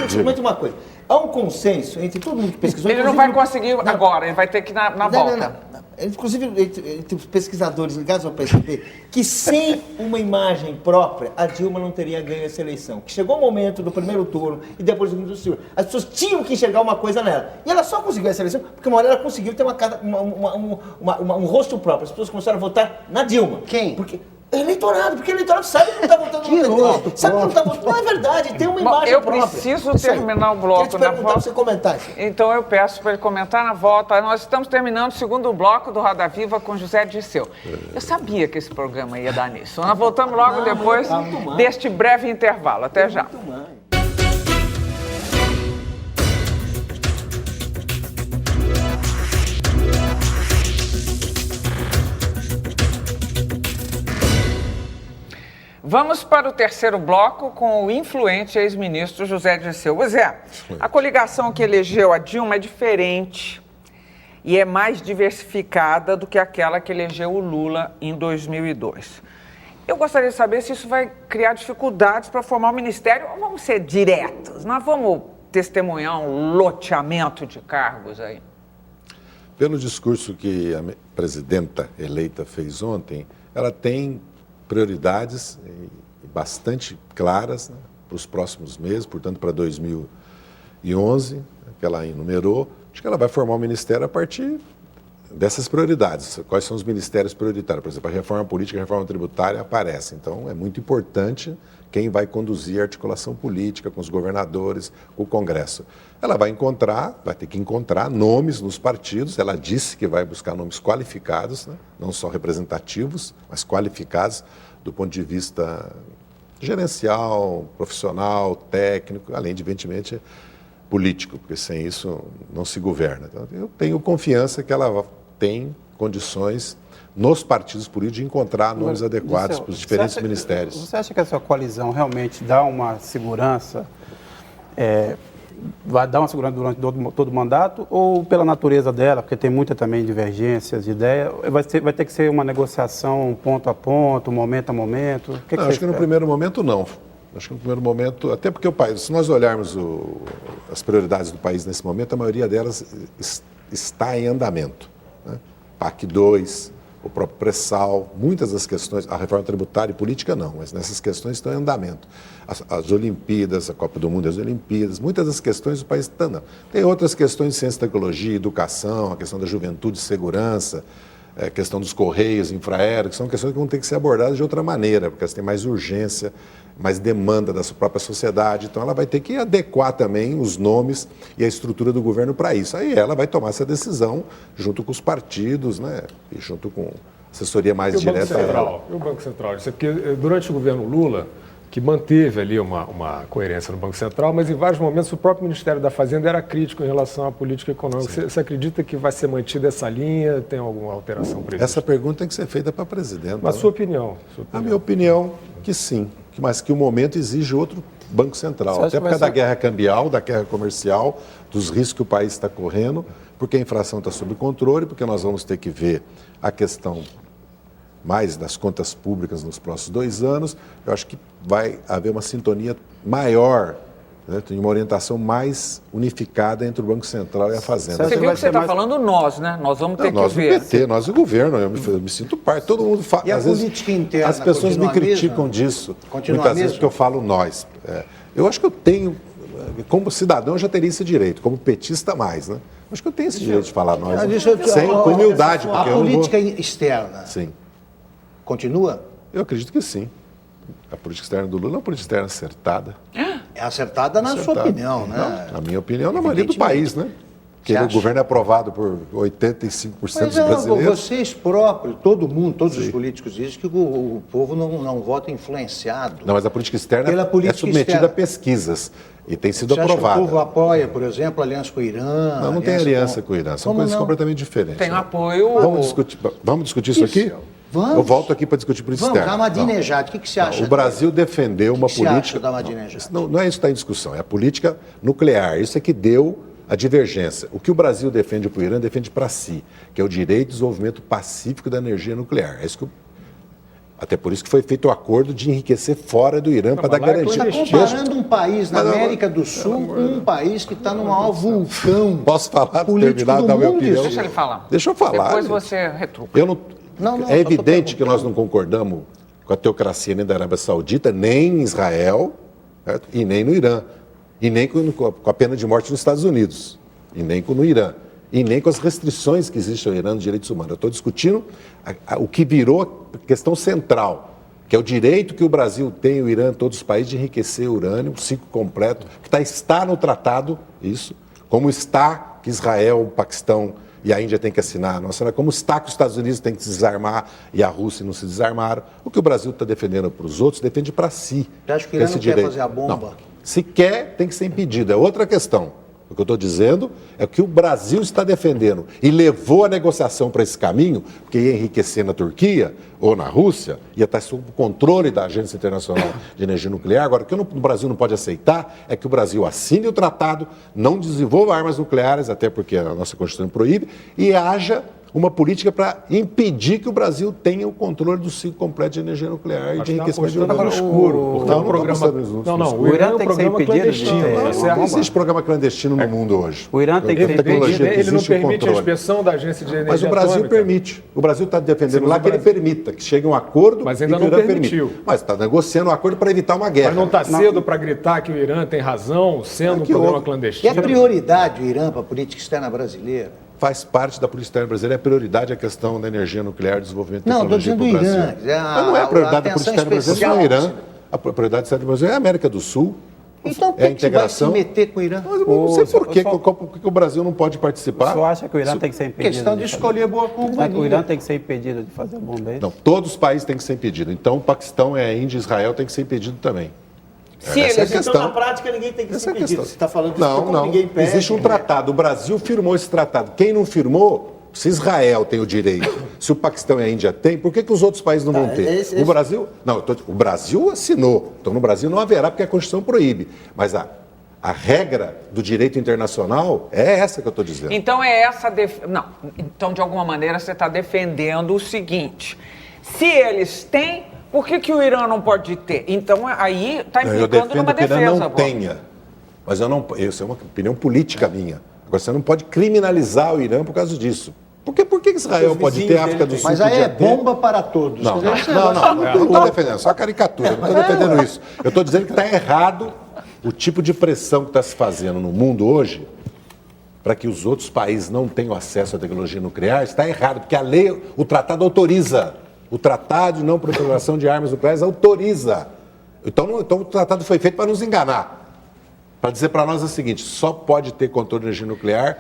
Há um consenso entre todo mundo que pesquisou. Ele não vai conseguir agora, ele vai ter que ir na volta. Não. Inclusive, entre os pesquisadores ligados ao PSDB, que sem uma imagem própria, a Dilma não teria ganho essa eleição. Que chegou o momento do primeiro turno e depois do segundo turno. As pessoas tinham que enxergar uma coisa nela. E ela só conseguiu essa eleição porque uma hora ela conseguiu ter um rosto próprio. As pessoas começaram a votar na Dilma. Quem? Porque eleitorado, porque o eleitorado sabe que não está votando no PT. Sabe que não está votando. Não é verdade, tem uma imagem própria. Eu preciso terminar o bloco na volta. Você comentar. Então eu peço para ele comentar na volta. Nós estamos terminando o segundo bloco do Roda Viva com José Dirceu. Eu sabia que esse programa ia dar nisso. Nós voltamos logo depois deste breve intervalo. Até já. Vamos para o terceiro bloco com o influente ex-ministro José Dirceu. Zé, a coligação que elegeu a Dilma é diferente e é mais diversificada do que aquela que elegeu o Lula em 2002. Eu gostaria de saber se isso vai criar dificuldades para formar o ministério ou vamos ser diretos? Nós vamos testemunhar um loteamento de cargos aí? Pelo discurso que a presidenta eleita fez ontem, ela tem prioridades bastante claras, né, para os próximos meses, portanto, para 2022 2011, que ela enumerou, acho que ela vai formar um ministério a partir dessas prioridades. Quais são os ministérios prioritários? Por exemplo, a reforma política e a reforma tributária aparecem. Então, é muito importante quem vai conduzir a articulação política com os governadores, com o Congresso. Ela vai ter que encontrar nomes nos partidos. Ela disse que vai buscar nomes qualificados, né? Não só representativos, mas qualificados do ponto de vista gerencial, profissional, técnico, além de, evidentemente, político, porque sem isso não se governa. Então, eu tenho confiança que ela tem condições nos partidos políticos de encontrar nomes adequados para os diferentes ministérios. Você acha que essa coalizão realmente dá uma segurança, vai dar uma segurança durante todo o mandato, ou pela natureza dela, porque tem muita também divergências de ideia, vai ter que ser uma negociação ponto a ponto, momento a momento? Não, acho que no primeiro momento não. Acho que no primeiro momento, até porque o país, se nós olharmos as prioridades do país nesse momento, a maioria delas está em andamento, né? PAC 2, o próprio pré-sal, muitas das questões, a reforma tributária e política não, mas nessas questões estão em andamento. As Olimpíadas, a Copa do Mundo e as Olimpíadas, muitas das questões do país estão andando. Tem outras questões de ciência e tecnologia, educação, a questão da juventude, segurança, a questão dos correios, infraero, que são questões que vão ter que ser abordadas de outra maneira, porque elas têm mais urgência, mais demanda da sua própria sociedade. Então, ela vai ter que adequar também os nomes e a estrutura do governo para isso. Aí ela vai tomar essa decisão junto com os partidos, né? E junto com a assessoria mais direta. E o Banco Central? Isso é porque durante o governo Lula, que manteve ali uma coerência no Banco Central, mas em vários momentos o próprio Ministério da Fazenda era crítico em relação à política econômica. Você acredita que vai ser mantida essa linha? Tem alguma alteração prevista? Essa pergunta tem que ser feita para a presidenta. Mas sua opinião? A minha opinião, que sim, mas que o momento exige outro Banco Central. Até por causa da guerra cambial, da guerra comercial, dos riscos que o país está correndo, porque a inflação está sob controle, porque nós vamos ter que ver a questão mais das contas públicas nos próximos 2 anos. Eu acho que vai haver uma sintonia maior, né? Tem uma orientação mais unificada entre o Banco Central e a Fazenda. Você viu que você está falando nós, né? Nós vamos ter que ver. Nós o PT, nós o governo, eu me sinto parte, todo mundo fala. E a política interna? As pessoas me criticam disso, muitas vezes, porque eu falo nós. Eu acho que eu tenho, como cidadão, eu já teria esse direito, como petista mais, né? Acho que eu tenho esse direito de falar nós, com humildade. A política externa, sim, continua? Eu acredito que sim. A política externa do Lula é uma política externa acertada. É acertada na sua opinião, né? Não, na minha opinião, na maioria do país, né? Porque o governo é aprovado por 85% dos brasileiros. Vocês próprios, todo mundo, todos os políticos dizem que o povo não vota influenciado. Não, mas a política externa é submetida a pesquisas e tem sido aprovada. O povo apoia, por exemplo, a aliança com o Irã? Não tem aliança com o Irã, são coisas completamente diferentes. Tem apoio... Vamos discutir isso aqui? Vamos. Eu volto aqui para discutir política externa. Ahmadinejad, o que você acha? O Brasil defendeu uma política... O que você acha da Ahmadinejad? Não é isso que está em discussão, é a política nuclear. Isso é que deu a divergência. O que o Brasil defende para o Irã, defende para si, que é o direito de desenvolvimento pacífico da energia nuclear. É isso que até por isso que foi feito o acordo de enriquecer fora do Irã para dar garantia. Você está comparando um país na América do Sul com um país que está no maior vulcão. Posso falar, terminar, dar minha opinião? Deixa ele falar. Deixa eu falar. Depois você retruca. É evidente que nós não concordamos com a teocracia nem da Arábia Saudita, nem em Israel, certo? E nem no Irã, e nem com a pena de morte nos Estados Unidos, e nem no Irã, e nem com as restrições que existem ao Irã nos direitos humanos. Eu estou discutindo o que virou a questão central, que é o direito que o Brasil tem, o Irã, todos os países, de enriquecer urânio, um ciclo completo, que está no tratado, isso, como está que Israel, o Paquistão e a Índia tem que assinar, como está que os Estados Unidos têm que se desarmar e a Rússia não se desarmaram. O que o Brasil está defendendo para os outros, defende para si. Você acha que ele não quer fazer a bomba? Não. Se quer, tem que ser impedido. É outra questão. O que eu estou dizendo é que o Brasil está defendendo e levou a negociação para esse caminho, porque ia enriquecer na Turquia ou na Rússia, ia estar sob o controle da Agência Internacional de Energia Nuclear. Agora, o que o Brasil não pode aceitar é que o Brasil assine o tratado, não desenvolva armas nucleares, até porque a nossa Constituição proíbe, e haja uma política para impedir que o Brasil tenha o controle do ciclo completo de energia nuclear e de enriquecimento de apostando urânio. no escuro. Não, O programa... Não, O Irã tem que ser programa impedido de clandestino. ter- Tá certo? Não existe programa clandestino no mundo hoje. O Irã tem que ser Tecnologia impedido. que Ele não existe, o permite a controle. inspeção da Agência de Energia Mas o Brasil Atômica. permite. O Brasil está defendendo Sim, lá mas que o ele permita, que chegue a um acordo Mas e ainda que o não Irã permitiu. permita. Mas está negociando um acordo para evitar uma guerra. Mas não está cedo para gritar que o Irã tem razão, sendo um que programa houve. E clandestino? é prioridade o Irã para a política externa brasileira? Faz parte da política externa brasileira, é prioridade a questão da energia nuclear, desenvolvimento de Não, estou tecnologia dizendo para o o Brasil. Irã. Mas não é a prioridade da política atenção externa brasileira, não é o especial. Irã. A prioridade externa brasileira é a América do Sul. Então, por é a que você vai se integração. meter com o Irã? Mas eu não sei por que só- o Brasil não pode O participar. senhor acha que o Irã tem que ser impedido? Questão de escolher boa Será que o companhia. Irã tem que ser impedido de fazer bomba? Não, todos os países têm que ser impedidos. Então, o Paquistão, a Índia e Israel têm que ser impedidos também. Se Essa é a eles questão. Então, na prática, ninguém tem que Essa ser é a impedido. questão. Você está falando isso Não, como não. ninguém pede. Existe um tratado. O Brasil firmou esse tratado. Quem não firmou, se Israel tem o direito, se o Paquistão e a Índia têm, por que os outros países não vão ter? O Brasil. Não, o Brasil assinou. Então no Brasil não haverá, porque a Constituição proíbe. Mas a regra do direito internacional é essa que eu estou dizendo. Então é essa. Não, então de alguma maneira você está defendendo o seguinte: se eles têm, por que o Irã não pode ter? Então aí está Eu implicando defendo numa que ele defesa. não pô. tenha. Mas eu não. Isso é uma opinião política minha. Agora você não pode criminalizar o Irã por causa disso. Por que Israel Porque os pode ter, vizinhos a África dele do Sul Mas aí podia é ter? bomba para todos. Não, Quer dizer, não estou defendendo, só caricatura, não estou defendendo isso. Eu estou dizendo que está errado o tipo de pressão que está se fazendo no mundo hoje para que os outros países não tenham acesso à tecnologia nuclear, está errado, porque a lei, o tratado autoriza. O Tratado de Não Proliferação de Armas Nucleares autoriza. Então o tratado foi feito para nos enganar. Para dizer para nós o seguinte, só pode ter controle de energia nuclear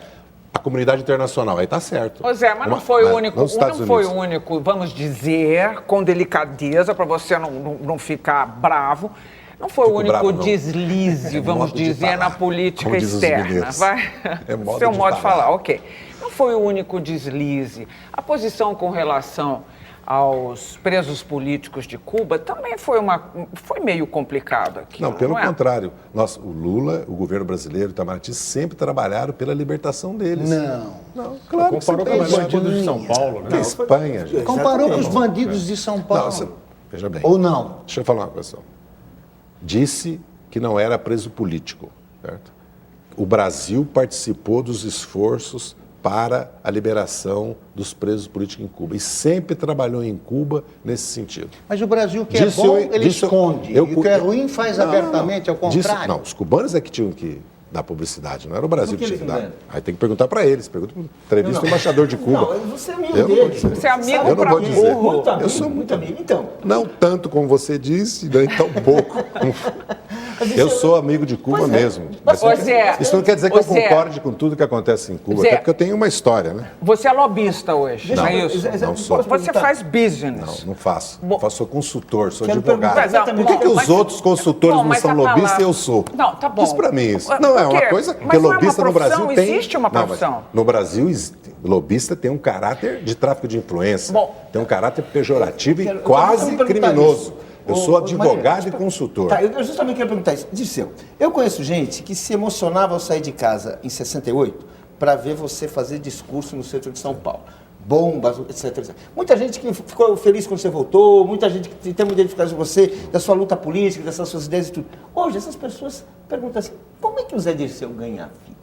a comunidade internacional. Aí está certo. Pois é, mas não foi o único, Nos Estados não foi o Unidos. único, vamos dizer, com delicadeza, para você não ficar bravo, não foi o Fico único bravo, não. deslize, É vamos modo de dizer, falar, na política como diz os externa. mineiros. Vai? É modo Seu de modo de falar. falar, ok. Não foi o único deslize. A posição com relação aos presos políticos de Cuba também foi meio complicado aqui. Não, pelo é? contrário. O Lula, o governo brasileiro, o Itamaraty, sempre trabalharam pela libertação deles. Não. Claro que Comparou com sempre os bandidos de São Paulo, Na né? Espanha, gente. Comparou com os bandidos de São Paulo. Não, veja bem. Ou não? Deixa eu falar uma coisa. Disse que não era preso político, certo? O Brasil participou dos esforços para a liberação dos presos políticos em Cuba e sempre trabalhou em Cuba nesse sentido. Mas o Brasil, que é Disso bom, eu- ele disso eu- esconde. eu- E o que é ruim faz Não, abertamente, não. ao contrário. Disso- não, os cubanos é que tinham que dar publicidade, não era o Brasil Por que que tinha que eles dar. não deram? Aí tem que perguntar para eles, entrevista o embaixador de Cuba. Não, você é amigo Eu não dele. vou dizer. Você é amigo Eu não pra vou dizer. burro. Muito amigo, Eu sou muito amigo. Então, Não tanto como você disse, nem tão pouco. Eu sou amigo de Cuba mesmo. Mas Ô, Zé, isso não quer dizer que ô, eu Zé. concorde com tudo que acontece em Cuba, Zé. até porque eu tenho uma história, né? Você é lobista hoje, não, Não, é isso? não sou. Você faz business. Não faço. Bom, Sou consultor, sou quero advogado. perguntar exatamente Por que os mas- outros consultores Bom, não mas são a lobistas palavra- e eu sou? Não, tá bom. Diz pra mim isso. Por Não, é quê? uma coisa Mas porque não é uma lobista no Brasil profissão? tem... Existe uma Não, mas profissão. no Brasil, lobista tem um caráter de tráfico de influência. Bom, tem um caráter pejorativo eu e quase quero perguntar criminoso. isso. Eu Ô, sou ô, advogado Maria, e consultor. Tá, eu justamente queria perguntar isso. Dirceu, eu conheço gente que se emocionava ao sair de casa em 68 para ver você fazer discurso no centro de São Paulo. Bombas, etc, etc. Muita gente que ficou feliz quando você voltou, muita gente que tem muita identificação com você, da sua luta política, dessas suas ideias e tudo. Hoje, essas pessoas perguntam assim, como é que o Zé Dirceu ganha a vida?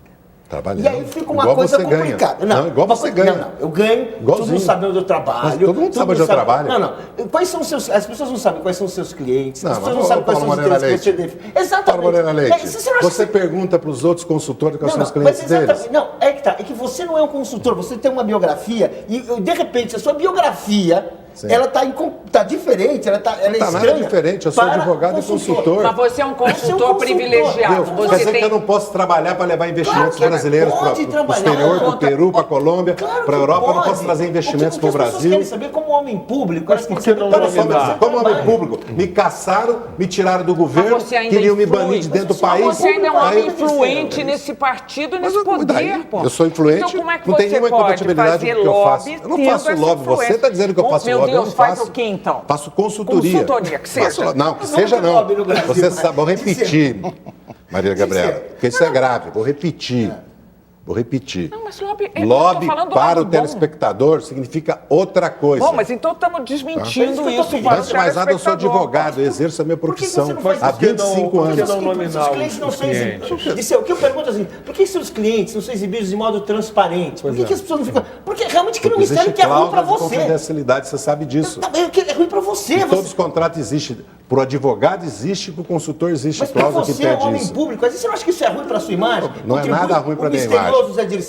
Trabalhando. E aí fica uma Igual coisa você ganha. complicada. Não, igual uma você coisa- ganha. Não, eu ganho, todo Igualzinho. mundo sabe onde eu trabalho. Mas todo mundo sabe onde eu trabalho. Não. Quais são os seus... As pessoas não sabem quais são os seus clientes, Não, as pessoas mas, não sabem quais Paulo são os Moreira interesses que você Leite. defende. Exatamente. Paulo Moreira Leite, Mas você não acha você que... pergunta para os outros consultores quais são os mas clientes deles? exatamente. Não, é que tá. É que você não é um consultor, você tem uma biografia e, de repente, a sua biografia, Sim. ela tá diferente, ela é Tá estranha. nada diferente, eu sou para advogado e consultor. Mas você é um consultor privilegiado. Quer Você dizer tem... que eu não posso trabalhar para levar investimentos Claro que brasileiros para pode o trabalhar. exterior, para o Peru, para a Colômbia, Claro para a que Europa, eu não pode. posso trazer investimentos para o As pessoas Brasil. querem saber como homem público. elas por querem que saber não para dominar? onde você Como homem trabalha. público, me caçaram, me tiraram do governo, Mas você ainda queriam me influi. banir de dentro do Mas país. Você ainda é um Aí- homem influente nesse partido e Mas nesse eu- daí, poder, pô. eu sou influente, Então como é que não você tem nenhuma pode incompatibilidade fazer com o que eu faço. lobby Eu não tendo faço essa lobby. Você influência? está dizendo que eu faço Meu lobby, eu Deus, não faz faço. o quê, então? Faço consultoria. Consultoria, que seja. Não, que Mas seja não tem não. lobby no Brasil, Você mas- sabe, vou repetir, Maria Gabriela, Dizer. porque isso é grave, vou repetir. Vou repetir. Não, mas lobby, eu lobby tô falando do para lado o bom. telespectador significa outra coisa. Bom, mas então estamos desmentindo Tá. isso para o Antes de mais nada, eu sou telespectador. advogado, eu exerço a minha Por que profissão você não faz há isso? 25 Por que anos. não nominar os clientes não os são clientes? exibidos? O que eu pergunto assim, por que seus clientes não são exibidos de modo transparente? Por que as pessoas não ficam... Porque realmente cria um mistério Existe que é ruim para cláusula de você. confidencialidade, você sabe disso. É ruim para você. Em todos os contratos existe. Para o advogado existe, para o consultor existe Mas para cláusula que você, é um pede homem isso. público, às vezes você não acha que isso é ruim para a sua imagem? Não é nada ruim para a minha imagem.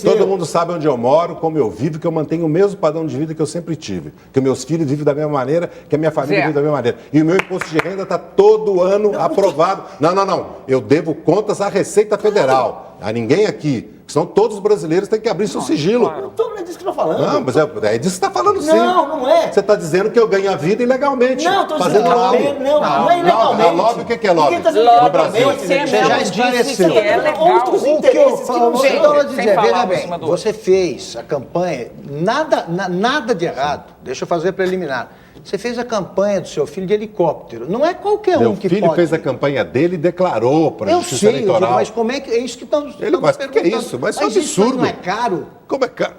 Todo mundo sabe onde eu moro, como eu vivo, que eu mantenho o mesmo padrão de vida que eu sempre tive. Que meus filhos vivem da mesma maneira, que a minha família Zé. vive da mesma maneira. E o meu imposto de renda está todo ano aprovado. Não. Eu devo contas à Receita Federal. A ninguém aqui. Senão todos os brasileiros têm que abrir seu sigilo. Não é disso que eu estou falando. Não, mas é disso que você está falando sim. Não é. Você está dizendo que eu ganho a vida ilegalmente. Não, estou dizendo fazendo lobby. não é ilegalmente. Lobby, o que é lobby? Ninguém tá dizendo Lobby, no Brasil. você já mesmo disse esclareceu. que é legal. Outros interesses que não Gente, Eu vou sem dizer, falar veja em bem, cima do outro. você fez a campanha, nada de errado, deixa eu fazer preliminar. Você fez a campanha do seu filho de helicóptero. Não é qualquer Meu um que filho pode. fez a campanha dele e declarou para a Eu Justiça sei, Eleitoral. mas como é que é isso que estamos Mas o que é isso? Mas isso é isso aí absurdo. não é caro? Como é caro?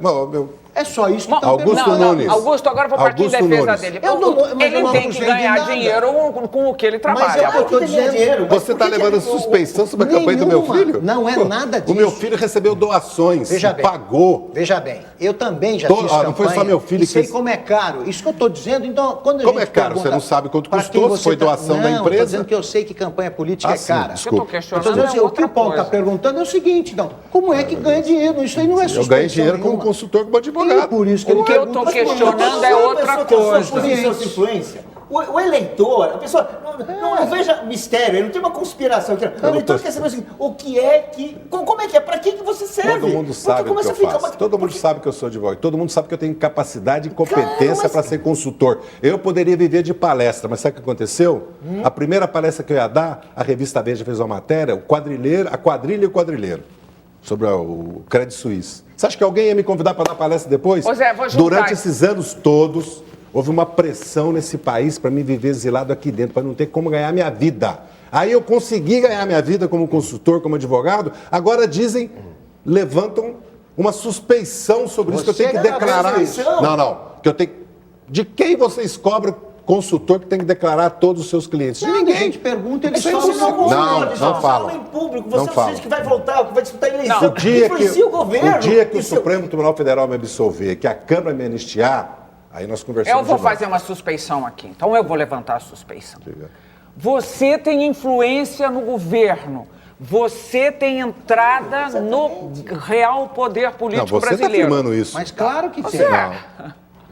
É só isso que Bom, estão Augusto perguntando. Nunes. Augusto, agora eu vou partir em Augusto defesa Nunes. dele. Eu não- mas eu Ele não tem que acusei ganhar de nada. dinheiro com o que ele Mas trabalha. eu tô dizendo... Você está levando suspeição sobre a campanha do meu Nenhuma. filho? Não é nada disso. O meu filho recebeu doações, Veja bem. pagou. Veja bem, eu também já Tô- fiz não campanha. foi só meu filho e que sei fez. como é caro. Isso que eu estou dizendo, então, quando a Como gente é caro? pergunta Você não sabe quanto pra custou, quem se foi você tá- doação da Não, empresa? estou dizendo que eu sei que campanha política Ah, é sim, cara. desculpa. Eu tô Eu questionando estou dizendo assim, o que outra o Paulo está coisa. perguntando é o seguinte, então, como é que ganha dinheiro? Isso aí não é Eu suspeição ganhei dinheiro como nenhuma. consultor, como advogado. E por isso que ele O que eu pergunta tô as coisas. questionando é outra coisa. Posição de influência. O eleitor, a pessoa, não veja mistério, ele não tem uma conspiração. O eleitor quer saber assim, o que é que, como é que é, para que você serve? Todo mundo sabe o que eu faço. Todo mundo sabe que eu sou advogado. Todo mundo sabe que eu tenho capacidade e competência para ser consultor. Eu poderia viver de palestra, mas sabe o que aconteceu? A primeira palestra que eu ia dar, a revista Veja fez uma matéria, a quadrilha e o quadrilheiro, sobre o Credit Suisse. Você acha que alguém ia me convidar para dar palestra depois? Ô Zé, vou juntar. Durante esses anos todos, houve uma pressão nesse país para me viver exilado aqui dentro, para não ter como ganhar minha vida. Aí eu consegui ganhar minha vida como consultor, como advogado. Agora dizem, levantam uma suspeição sobre isso que eu tenho que Você declarar. suspeição? Não. Que eu tenho. De quem vocês cobram consultor que tem que declarar a todos os seus clientes? De Não, ninguém. a gente pergunta, eles Isso falam aí não. não fala. Em público, Não você é o fala. sujeito que vai voltar, que vai disputar a eleição, O dia influencia o governo. o dia que o Isso- Supremo Tribunal Federal me absolver, que a Câmara me anistiar, aí nós conversamos. Eu vou de novo. fazer uma suspeição aqui. Então eu vou levantar a suspeição. Você tem influência no governo. Você tem entrada no real poder Não, político você está brasileiro. afirmando isso. Mas claro que tem.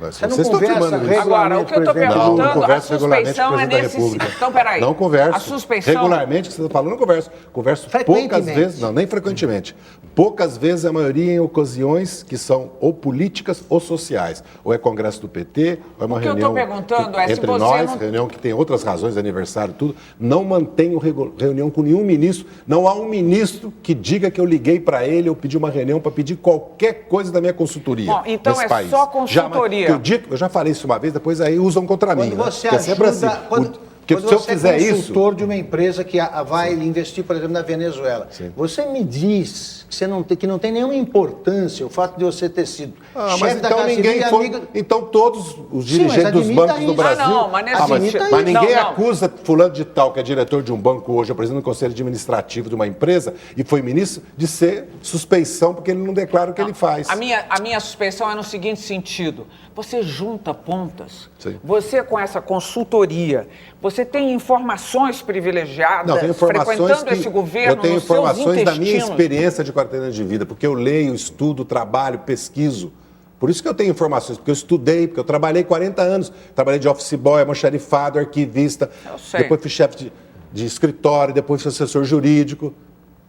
Mas Você não vocês estão conversa afirmando isso. Agora, o que eu estou Presidente, Não, não perguntando, a converso regularmente com o suspeição é presidente da nesse... República. Então, peraí. Não converso. A suspeição... Regularmente, que você está falando, não converso. Converso poucas Frequentemente. vezes, não, nem frequentemente. Poucas vezes, a maioria em ocasiões que são ou políticas ou sociais. Ou é congresso do PT, ou é uma O que eu reunião tô perguntando é se entre você nós, não- reunião que tem outras razões, aniversário, tudo. Não mantenho reunião com nenhum ministro. Não há um ministro que diga que eu liguei para ele ou pedi uma reunião para pedir qualquer coisa da minha consultoria. Bom, então nesse é país. só consultoria. Eu já falei isso uma vez, depois aí usam contra mim. Quando né? você Porque é sempre ajuda, assim. quando Se eu você fizer é isso, consultor de uma empresa que vai investir, por exemplo, na Venezuela, você me diz que, que não tem nenhuma importância o fato de você ter sido mas chefe da então Casa ninguém Civil e foi. amigo... Então todos os Sim, dirigentes mas dos admita bancos do isso. Brasil. Ah, não, mas nesse admita mas isso. ninguém Não, não. acusa fulano de tal, que é diretor de um banco hoje, é presidente do conselho administrativo de uma empresa e foi ministro, de ser suspeição porque ele não declara o que ele faz. A minha suspeição é no seguinte sentido. Você junta pontas. Sim. Você, com essa consultoria, você tem informações privilegiadas Não, tem informações frequentando que esse governo eu tenho nos seus informações da minha intestinos. experiência de 40 anos de vida, porque eu leio, estudo, trabalho, pesquiso. Por isso que eu tenho informações, porque eu estudei, porque eu trabalhei 40 anos. Trabalhei de office boy, almoxarifado, arquivista. Eu sei. Depois fui chefe de escritório, depois fui assessor jurídico.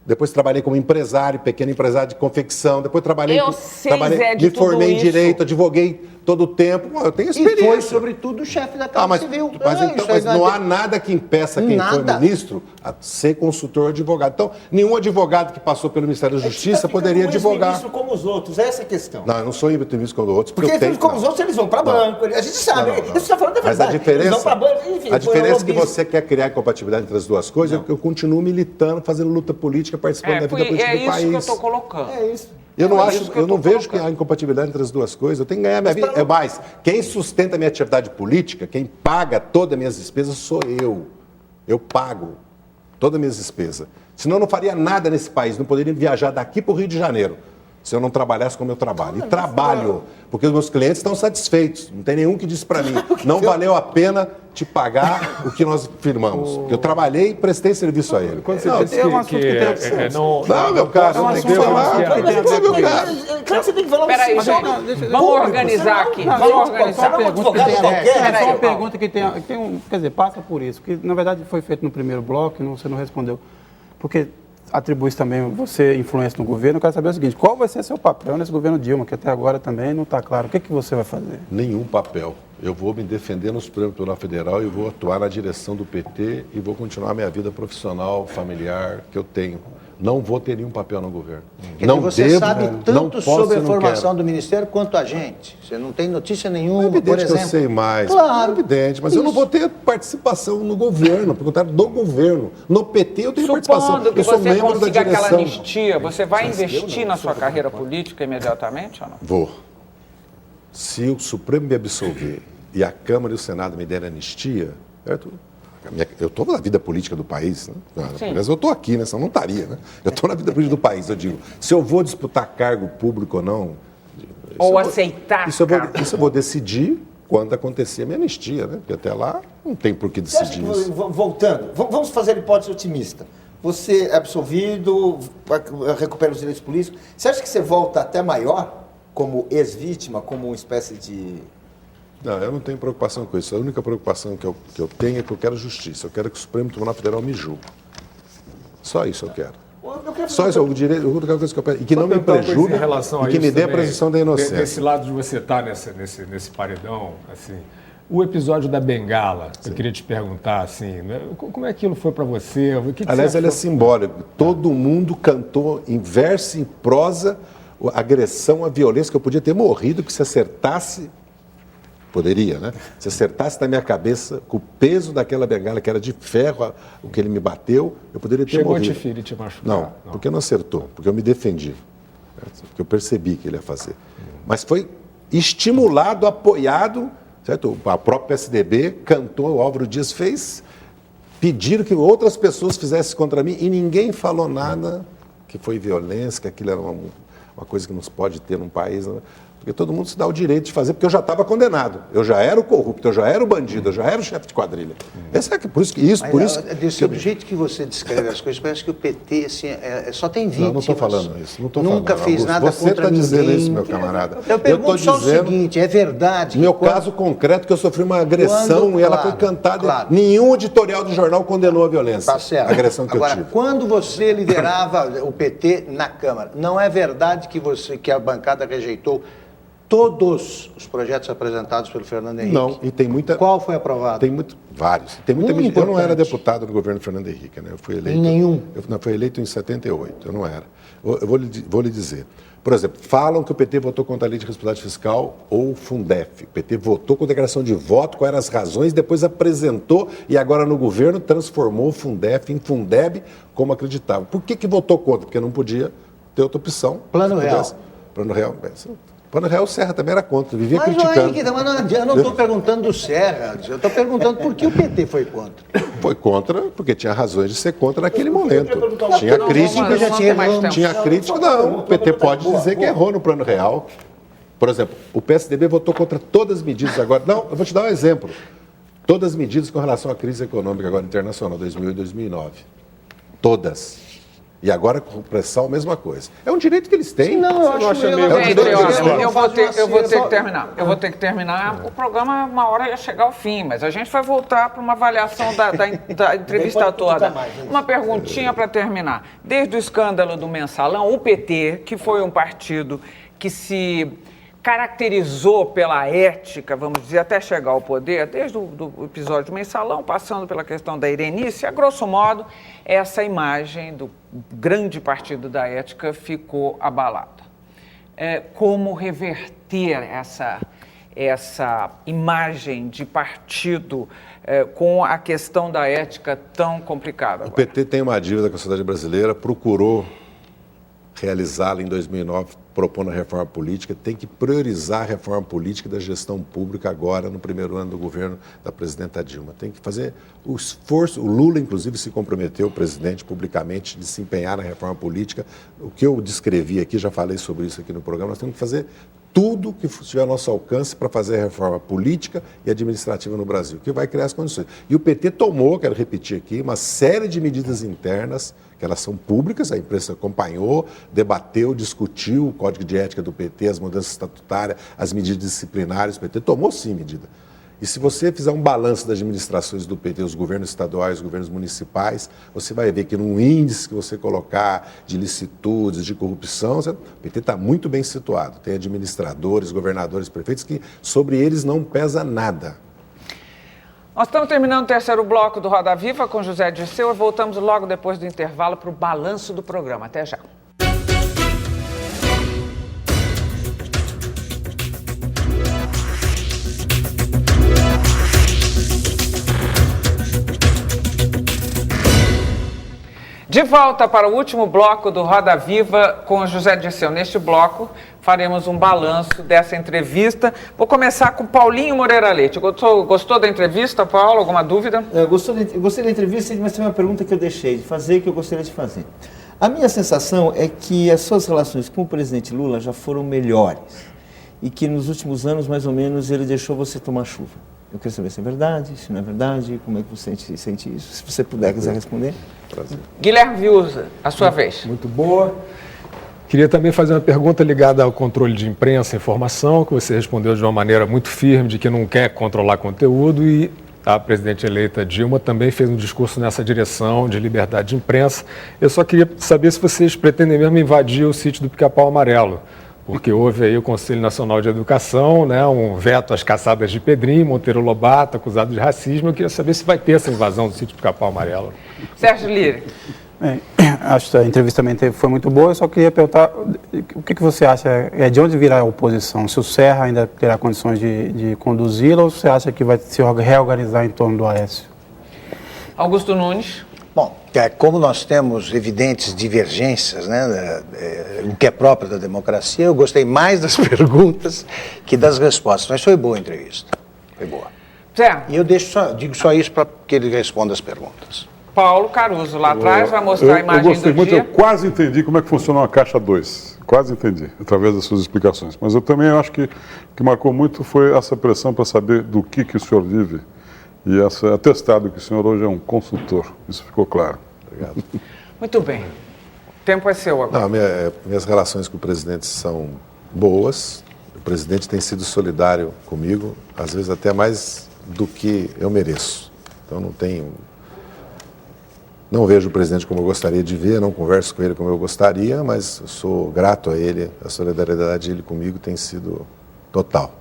Depois trabalhei como empresário, pequeno empresário de confecção. Depois trabalhei, Eu sei, Zé, de me formei tudo em isso. direito, advoguei todo o tempo. Bom, eu tenho E experiência. foi, sobretudo, chefe da Casa Mas, Civil. mas, então, Isso aí mas não é- há nada que impeça quem Nada. foi ministro a ser consultor ou advogado. Então, nenhum advogado que passou pelo Ministério da Justiça poderia advogar. Ministro como os outros, essa é a questão. Não, eu não sou ministro como outros, porque Porque eu tenho... eles, como os outros, eles vão para banco. A gente sabe. Não. Isso que você está falando é Mas verdade. a diferença, Eles vão para banco, enfim. a diferença é que lobista. você quer criar incompatibilidade entre as duas coisas é que eu continuo militando, fazendo luta política, participando da vida política É do isso que eu país. estou colocando. É isso. Eu não É acho, isso que eu eu tô não vejo que colocando. há incompatibilidade entre as duas coisas. Eu tenho que ganhar minha vida. É mais, quem sustenta a minha atividade política, quem paga todas as minhas despesas sou eu. Eu pago todas as minhas despesas. Senão eu não faria nada nesse país, não poderia viajar daqui para o Rio de Janeiro, se eu não trabalhasse como eu trabalho. E trabalho, porque os meus clientes estão satisfeitos. Não tem nenhum que disse para mim, não valeu a pena te pagar o que nós firmamos. Eu trabalhei e prestei serviço a ele. Quando você Não, disse é um assunto que tem que ser. não, meu caro, É um não tem que assunto falar. que Não tem que falar, meu caro. Claro que você tem que falar Peraí, um gente, vamos organizar aqui. Não, Vamos gente, organizar. só uma pergunta que tem a ver. Peraí, É só uma Paulo. pergunta que tem um, quer dizer, passa por isso, que na verdade foi feito no primeiro bloco e você não respondeu. Porque atribui também você influência no governo. Eu quero saber o seguinte, qual vai ser seu papel nesse governo Dilma, que até agora também não está claro. O que você vai fazer? Nenhum papel. Eu vou me defender no Supremo Tribunal Federal e vou atuar na direção do PT e vou continuar a minha vida profissional, familiar, que eu tenho. Não vou ter nenhum papel no governo. Quer Não dizer, você devo, sabe não tanto posso sobre a e não formação quero. do Ministério quanto a gente. Você não tem notícia É nenhuma, evidente por que exemplo. eu sei mais. Claro. É evidente, mas eu não vou ter participação no governo, porque eu quero do governo. No PT eu tenho participação. Supondo que Eu sou você membro da consiga aquela direção. anistia, você vai investir na sua carreira política imediatamente ou não? Vou. Se o Supremo me absolver e a Câmara e o Senado me derem anistia, certo? Eu estou na vida política do país, né? Aliás, eu estou aqui, né? Senão não estaria, né? Eu estou na vida política do país, eu digo. Se eu vou disputar cargo público ou não... Ou aceitar cargo. Isso eu vou decidir quando acontecer a minha anistia, né? Porque até lá não tem por que Você acha decidir que, isso. voltando, vamos fazer a hipótese otimista. Você é absolvido, recupera os direitos políticos. Você acha que você volta até maior, como ex-vítima, como uma espécie de... Não, eu não tenho preocupação com isso. A única preocupação que eu tenho é que eu quero justiça. Eu quero que o Supremo Tribunal Federal me julgue. Só isso eu quero. Só isso, o direito, a única coisa que eu peço. E que não me prejudique e que me dê a presunção da inocência. Desse lado de você estar nesse paredão, assim, o episódio da Bengala, eu queria te perguntar, assim, né, como é que aquilo foi para você? O que Aliás, você ele é achou? simbólico. Todo mundo cantou em verso e em prosa a agressão, a violência, que eu podia ter morrido, que se acertasse... Poderia, né? Se acertasse na minha cabeça, com o peso daquela bengala, que era de ferro, o que ele me bateu, eu poderia ter Chegou morrido. a te ferir, te machucar? Não, porque não acertou, porque eu me defendi. Porque eu percebi que ele ia fazer. Mas foi estimulado, apoiado, certo? A própria PSDB cantou, o Álvaro Dias fez, pediram que outras pessoas fizessem contra mim e ninguém falou nada que foi violência, que aquilo era uma coisa que não se pode ter num país, né? Porque todo mundo se dá o direito de fazer, porque eu já estava condenado. Eu já era o corrupto, eu já era o bandido, eu já era o chefe de quadrilha. Esse é que, por isso que isso, Mas, por isso. do jeito que você descreve as coisas, parece que o PT assim, só tem vítimas. Não estou falando isso. Não tô Nunca falando, fez Augusto. nada Você contra está dizendo ninguém. isso, meu camarada. Eu pergunto só o seguinte, é verdade. Meu que quando- caso concreto, que eu sofri uma agressão Quando- e ela claro, foi cantada. claro. Nenhum editorial do jornal condenou a violência. Tá certo. A agressão que Agora, eu tive. quando você liderava o PT na Câmara, não é verdade que a bancada rejeitou todos os projetos apresentados pelo Fernando Henrique? Não, e tem muita. Qual foi aprovado? Tem vários. Tem muita Muito eu não era importante. deputado no governo Fernando Henrique, né? Eu fui eleito. Nenhum? Eu fui eleito em 78, eu não era. Eu vou lhe dizer. Por exemplo, falam que o PT votou contra a lei de responsabilidade fiscal ou o Fundef. O PT votou com declaração de voto, quais eram as razões, depois apresentou e agora no governo transformou o Fundef em Fundeb como acreditava. Por que votou contra? Porque não podia ter outra opção. Plano Se Real. pudesse. Plano Real. Plano Real, o Serra também era contra, vivia Mas criticando. mas não adianta, eu não estou perguntando do Serra, eu estou perguntando por que o PT foi contra. Foi contra, porque tinha razões de ser contra naquele momento. Tinha Não, crítica, vamos- já tinha mais tempo. tinha crítica, não. O PT pode dizer que errou no Plano Real. Por exemplo, o PSDB votou contra todas as medidas agora. Não, eu vou te dar um exemplo. Todas as medidas com relação à crise econômica agora internacional, 2008 e 2009. Todas. E agora com pressão, a mesma coisa. É um direito que eles têm. Não, eu acho acha meio... meio- Gente, direito ó, deles, claro. eu vou ter que terminar. Eu vou ter que terminar. O programa, uma hora ia chegar ao fim, mas a gente vai voltar para uma avaliação da entrevista toda. Uma perguntinha para terminar. Desde o escândalo do Mensalão, o PT, que foi um partido que se caracterizou pela ética, vamos dizer, até chegar ao poder, desde o do episódio do Mensalão, passando pela questão da Irenice, a grosso modo, essa imagem do grande partido da ética ficou abalada. Como reverter essa imagem de partido com a questão da ética tão complicada O agora? PT tem uma dívida com a sociedade brasileira, procurou realizá-la em 2009 propondo a reforma política, tem que priorizar a reforma política da gestão pública agora, no primeiro ano do governo da presidenta Dilma. Tem que fazer o esforço, o Lula, inclusive, se comprometeu, o presidente, publicamente, de se empenhar na reforma política. O que eu descrevi aqui, já falei sobre isso aqui no programa, nós temos que fazer tudo que estiver ao nosso alcance para fazer a reforma política e administrativa no Brasil, que vai criar as condições. E o PT tomou, quero repetir aqui, uma série de medidas internas, que elas são públicas, a imprensa acompanhou, debateu, discutiu o Código de Ética do PT, as mudanças estatutárias, as medidas disciplinares, o PT tomou sim medida. E se você fizer um balanço das administrações do PT, os governos estaduais, os governos municipais, você vai ver que num índice que você colocar de licitudes, de corrupção, o PT está muito bem situado. Tem administradores, governadores, prefeitos, que sobre eles não pesa nada. Nós estamos terminando o terceiro bloco do Roda Viva com José Dirceu e voltamos logo depois do intervalo para o balanço do programa. Até já. De volta para o último bloco do Roda Viva com o José Dirceu. Neste bloco, faremos um balanço dessa entrevista. Vou começar com Paulinho Moreira Leite. Gostou da entrevista, Paulo? Alguma dúvida? Eu gostei da entrevista, mas tem uma pergunta que eu deixei de fazer, que eu gostaria de fazer. A minha sensação é que as suas relações com o presidente Lula já foram melhores e que nos últimos anos, mais ou menos, ele deixou você tomar chuva. Eu quero saber se é verdade, se não é verdade, como é que você sente isso. Se você puder, quiser responder. Prazer. Guilherme Viúza, a sua vez. Muito boa. Queria também fazer uma pergunta ligada ao controle de imprensa e informação, que você respondeu de uma maneira muito firme, de que não quer controlar conteúdo, e a presidente eleita Dilma também fez um discurso nessa direção de liberdade de imprensa. Eu só queria saber se vocês pretendem mesmo invadir o sítio do Pica-Pau Amarelo, porque houve aí o Conselho Nacional de Educação, né, um veto às caçadas de Pedrinho, Monteiro Lobato, acusado de racismo. Eu queria saber se vai ter essa invasão do sítio do Pica-Pau Amarelo. Sérgio Lira. Acho que a entrevista também foi muito boa. Eu só queria perguntar o que você acha, de onde virá a oposição? Se o Serra ainda terá condições de conduzi-la ou você acha que vai se reorganizar em torno do Aécio? Augusto Nunes. Bom, como nós temos evidentes divergências, né, o que é próprio da democracia, eu gostei mais das perguntas que das respostas, mas foi boa a entrevista, foi boa. Zé. E eu digo só isso para que ele responda as perguntas. Paulo Caruso, lá atrás, vai mostrar a imagem eu gostei do muito, dia. eu quase entendi como é que funciona uma caixa 2, quase entendi, através das suas explicações, mas eu também acho que o que marcou muito foi essa pressão para saber do que o senhor vive. E esse atestado que o senhor hoje é um consultor, isso ficou claro. Obrigado. Muito bem. O tempo é seu agora. Não, minhas relações com o presidente são boas. O presidente tem sido solidário comigo, às vezes até mais do que eu mereço. Então não vejo o presidente como eu gostaria de ver, não converso com ele como eu gostaria, mas eu sou grato a ele, a solidariedade dele comigo tem sido total.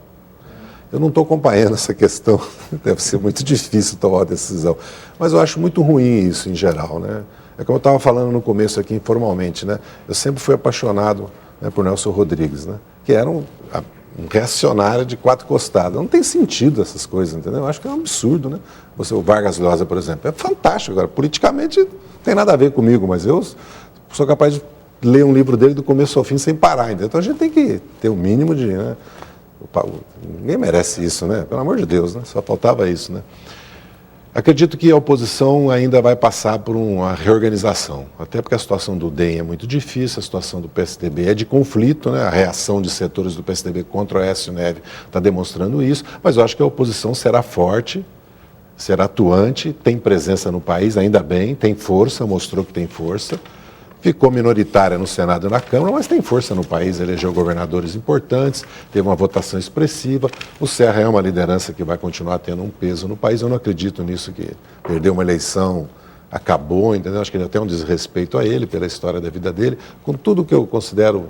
Eu não estou acompanhando essa questão, deve ser muito difícil tomar uma decisão, mas eu acho muito ruim isso em geral, né? É como eu estava falando no começo aqui informalmente, né? Eu sempre fui apaixonado, né, por Nelson Rodrigues, né? Que era um reacionário de quatro costadas. Não tem sentido essas coisas, entendeu? Eu acho que é um absurdo, né? O Vargas Llosa, por exemplo, é fantástico. Agora, politicamente não tem nada a ver comigo, mas eu sou capaz de ler um livro dele do começo ao fim sem parar, entendeu? Então a gente tem que ter o mínimo de... Né? Ninguém merece isso, né? Pelo amor de Deus, né? Só faltava isso, né? Acredito que a oposição ainda vai passar por uma reorganização, até porque a situação do DEM é muito difícil, a situação do PSDB é de conflito, né? A reação de setores do PSDB contra o Aécio Neves está demonstrando isso, mas eu acho que a oposição será forte, será atuante, tem presença no país, ainda bem, tem força, mostrou que tem força. Ficou minoritária no Senado e na Câmara, mas tem força no país, elegeu governadores importantes, teve uma votação expressiva. O Serra é uma liderança que vai continuar tendo um peso no país. Eu não acredito nisso, que perdeu uma eleição, acabou, entendeu? Acho que até um desrespeito a ele, pela história da vida dele, com tudo que eu considero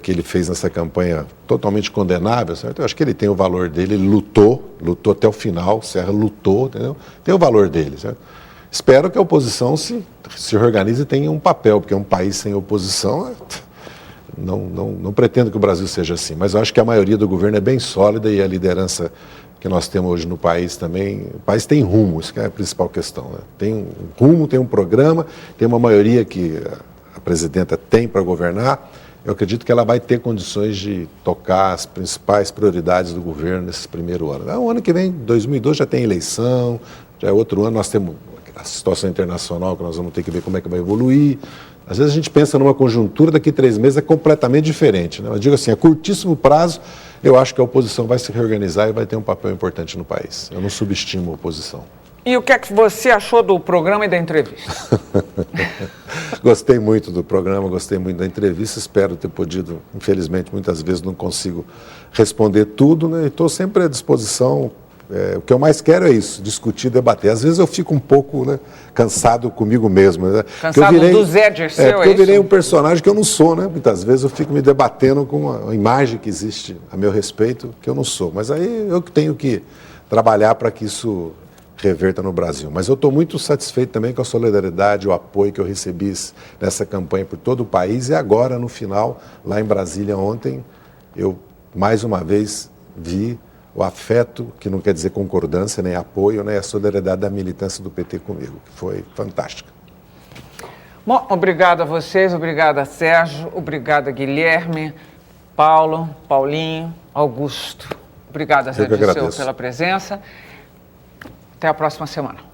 que ele fez nessa campanha totalmente condenável, certo? Eu acho que ele tem o valor dele, ele lutou até o final, o Serra lutou, entendeu? Tem o valor dele, certo? Espero que a oposição se reorganize e tenha um papel, porque um país sem oposição, não pretendo que o Brasil seja assim, mas eu acho que a maioria do governo é bem sólida e a liderança que nós temos hoje no país também, o país tem rumo, isso que é a principal questão, né? Tem um rumo, tem um programa, tem uma maioria que a presidenta tem para governar, eu acredito que ela vai ter condições de tocar as principais prioridades do governo nesse primeiro ano. O ano que vem, 2012, já tem eleição, já é outro ano, nós temos a situação internacional que nós vamos ter que ver como é que vai evoluir. Às vezes a gente pensa numa conjuntura, daqui 3 meses é completamente diferente, né? Eu digo assim, a curtíssimo prazo, eu acho que a oposição vai se reorganizar e vai ter um papel importante no país. Eu não subestimo a oposição. E o que é que você achou do programa e da entrevista? Gostei muito do programa, gostei muito da entrevista, espero ter podido, infelizmente, muitas vezes não consigo responder tudo, né? E estou sempre à disposição. O que eu mais quero é isso, discutir, debater. Às vezes eu fico um pouco, né, cansado comigo mesmo. Né? Cansado do Zé Dirceu, porque eu virei um personagem que eu não sou, né? Muitas vezes eu fico me debatendo com a imagem que existe a meu respeito, que eu não sou. Mas aí eu tenho que trabalhar para que isso reverta no Brasil. Mas eu estou muito satisfeito também com a solidariedade, o apoio que eu recebi nessa campanha por todo o país. E agora, no final, lá em Brasília ontem, eu mais uma vez vi o afeto, que não quer dizer concordância, nem apoio, nem a solidariedade da militância do PT comigo, que foi fantástica. Bom, obrigado a vocês, obrigada Sérgio, obrigada Guilherme, Paulo, Paulinho, Augusto. Obrigada, Zé Dirceu, pela presença. Até a próxima semana.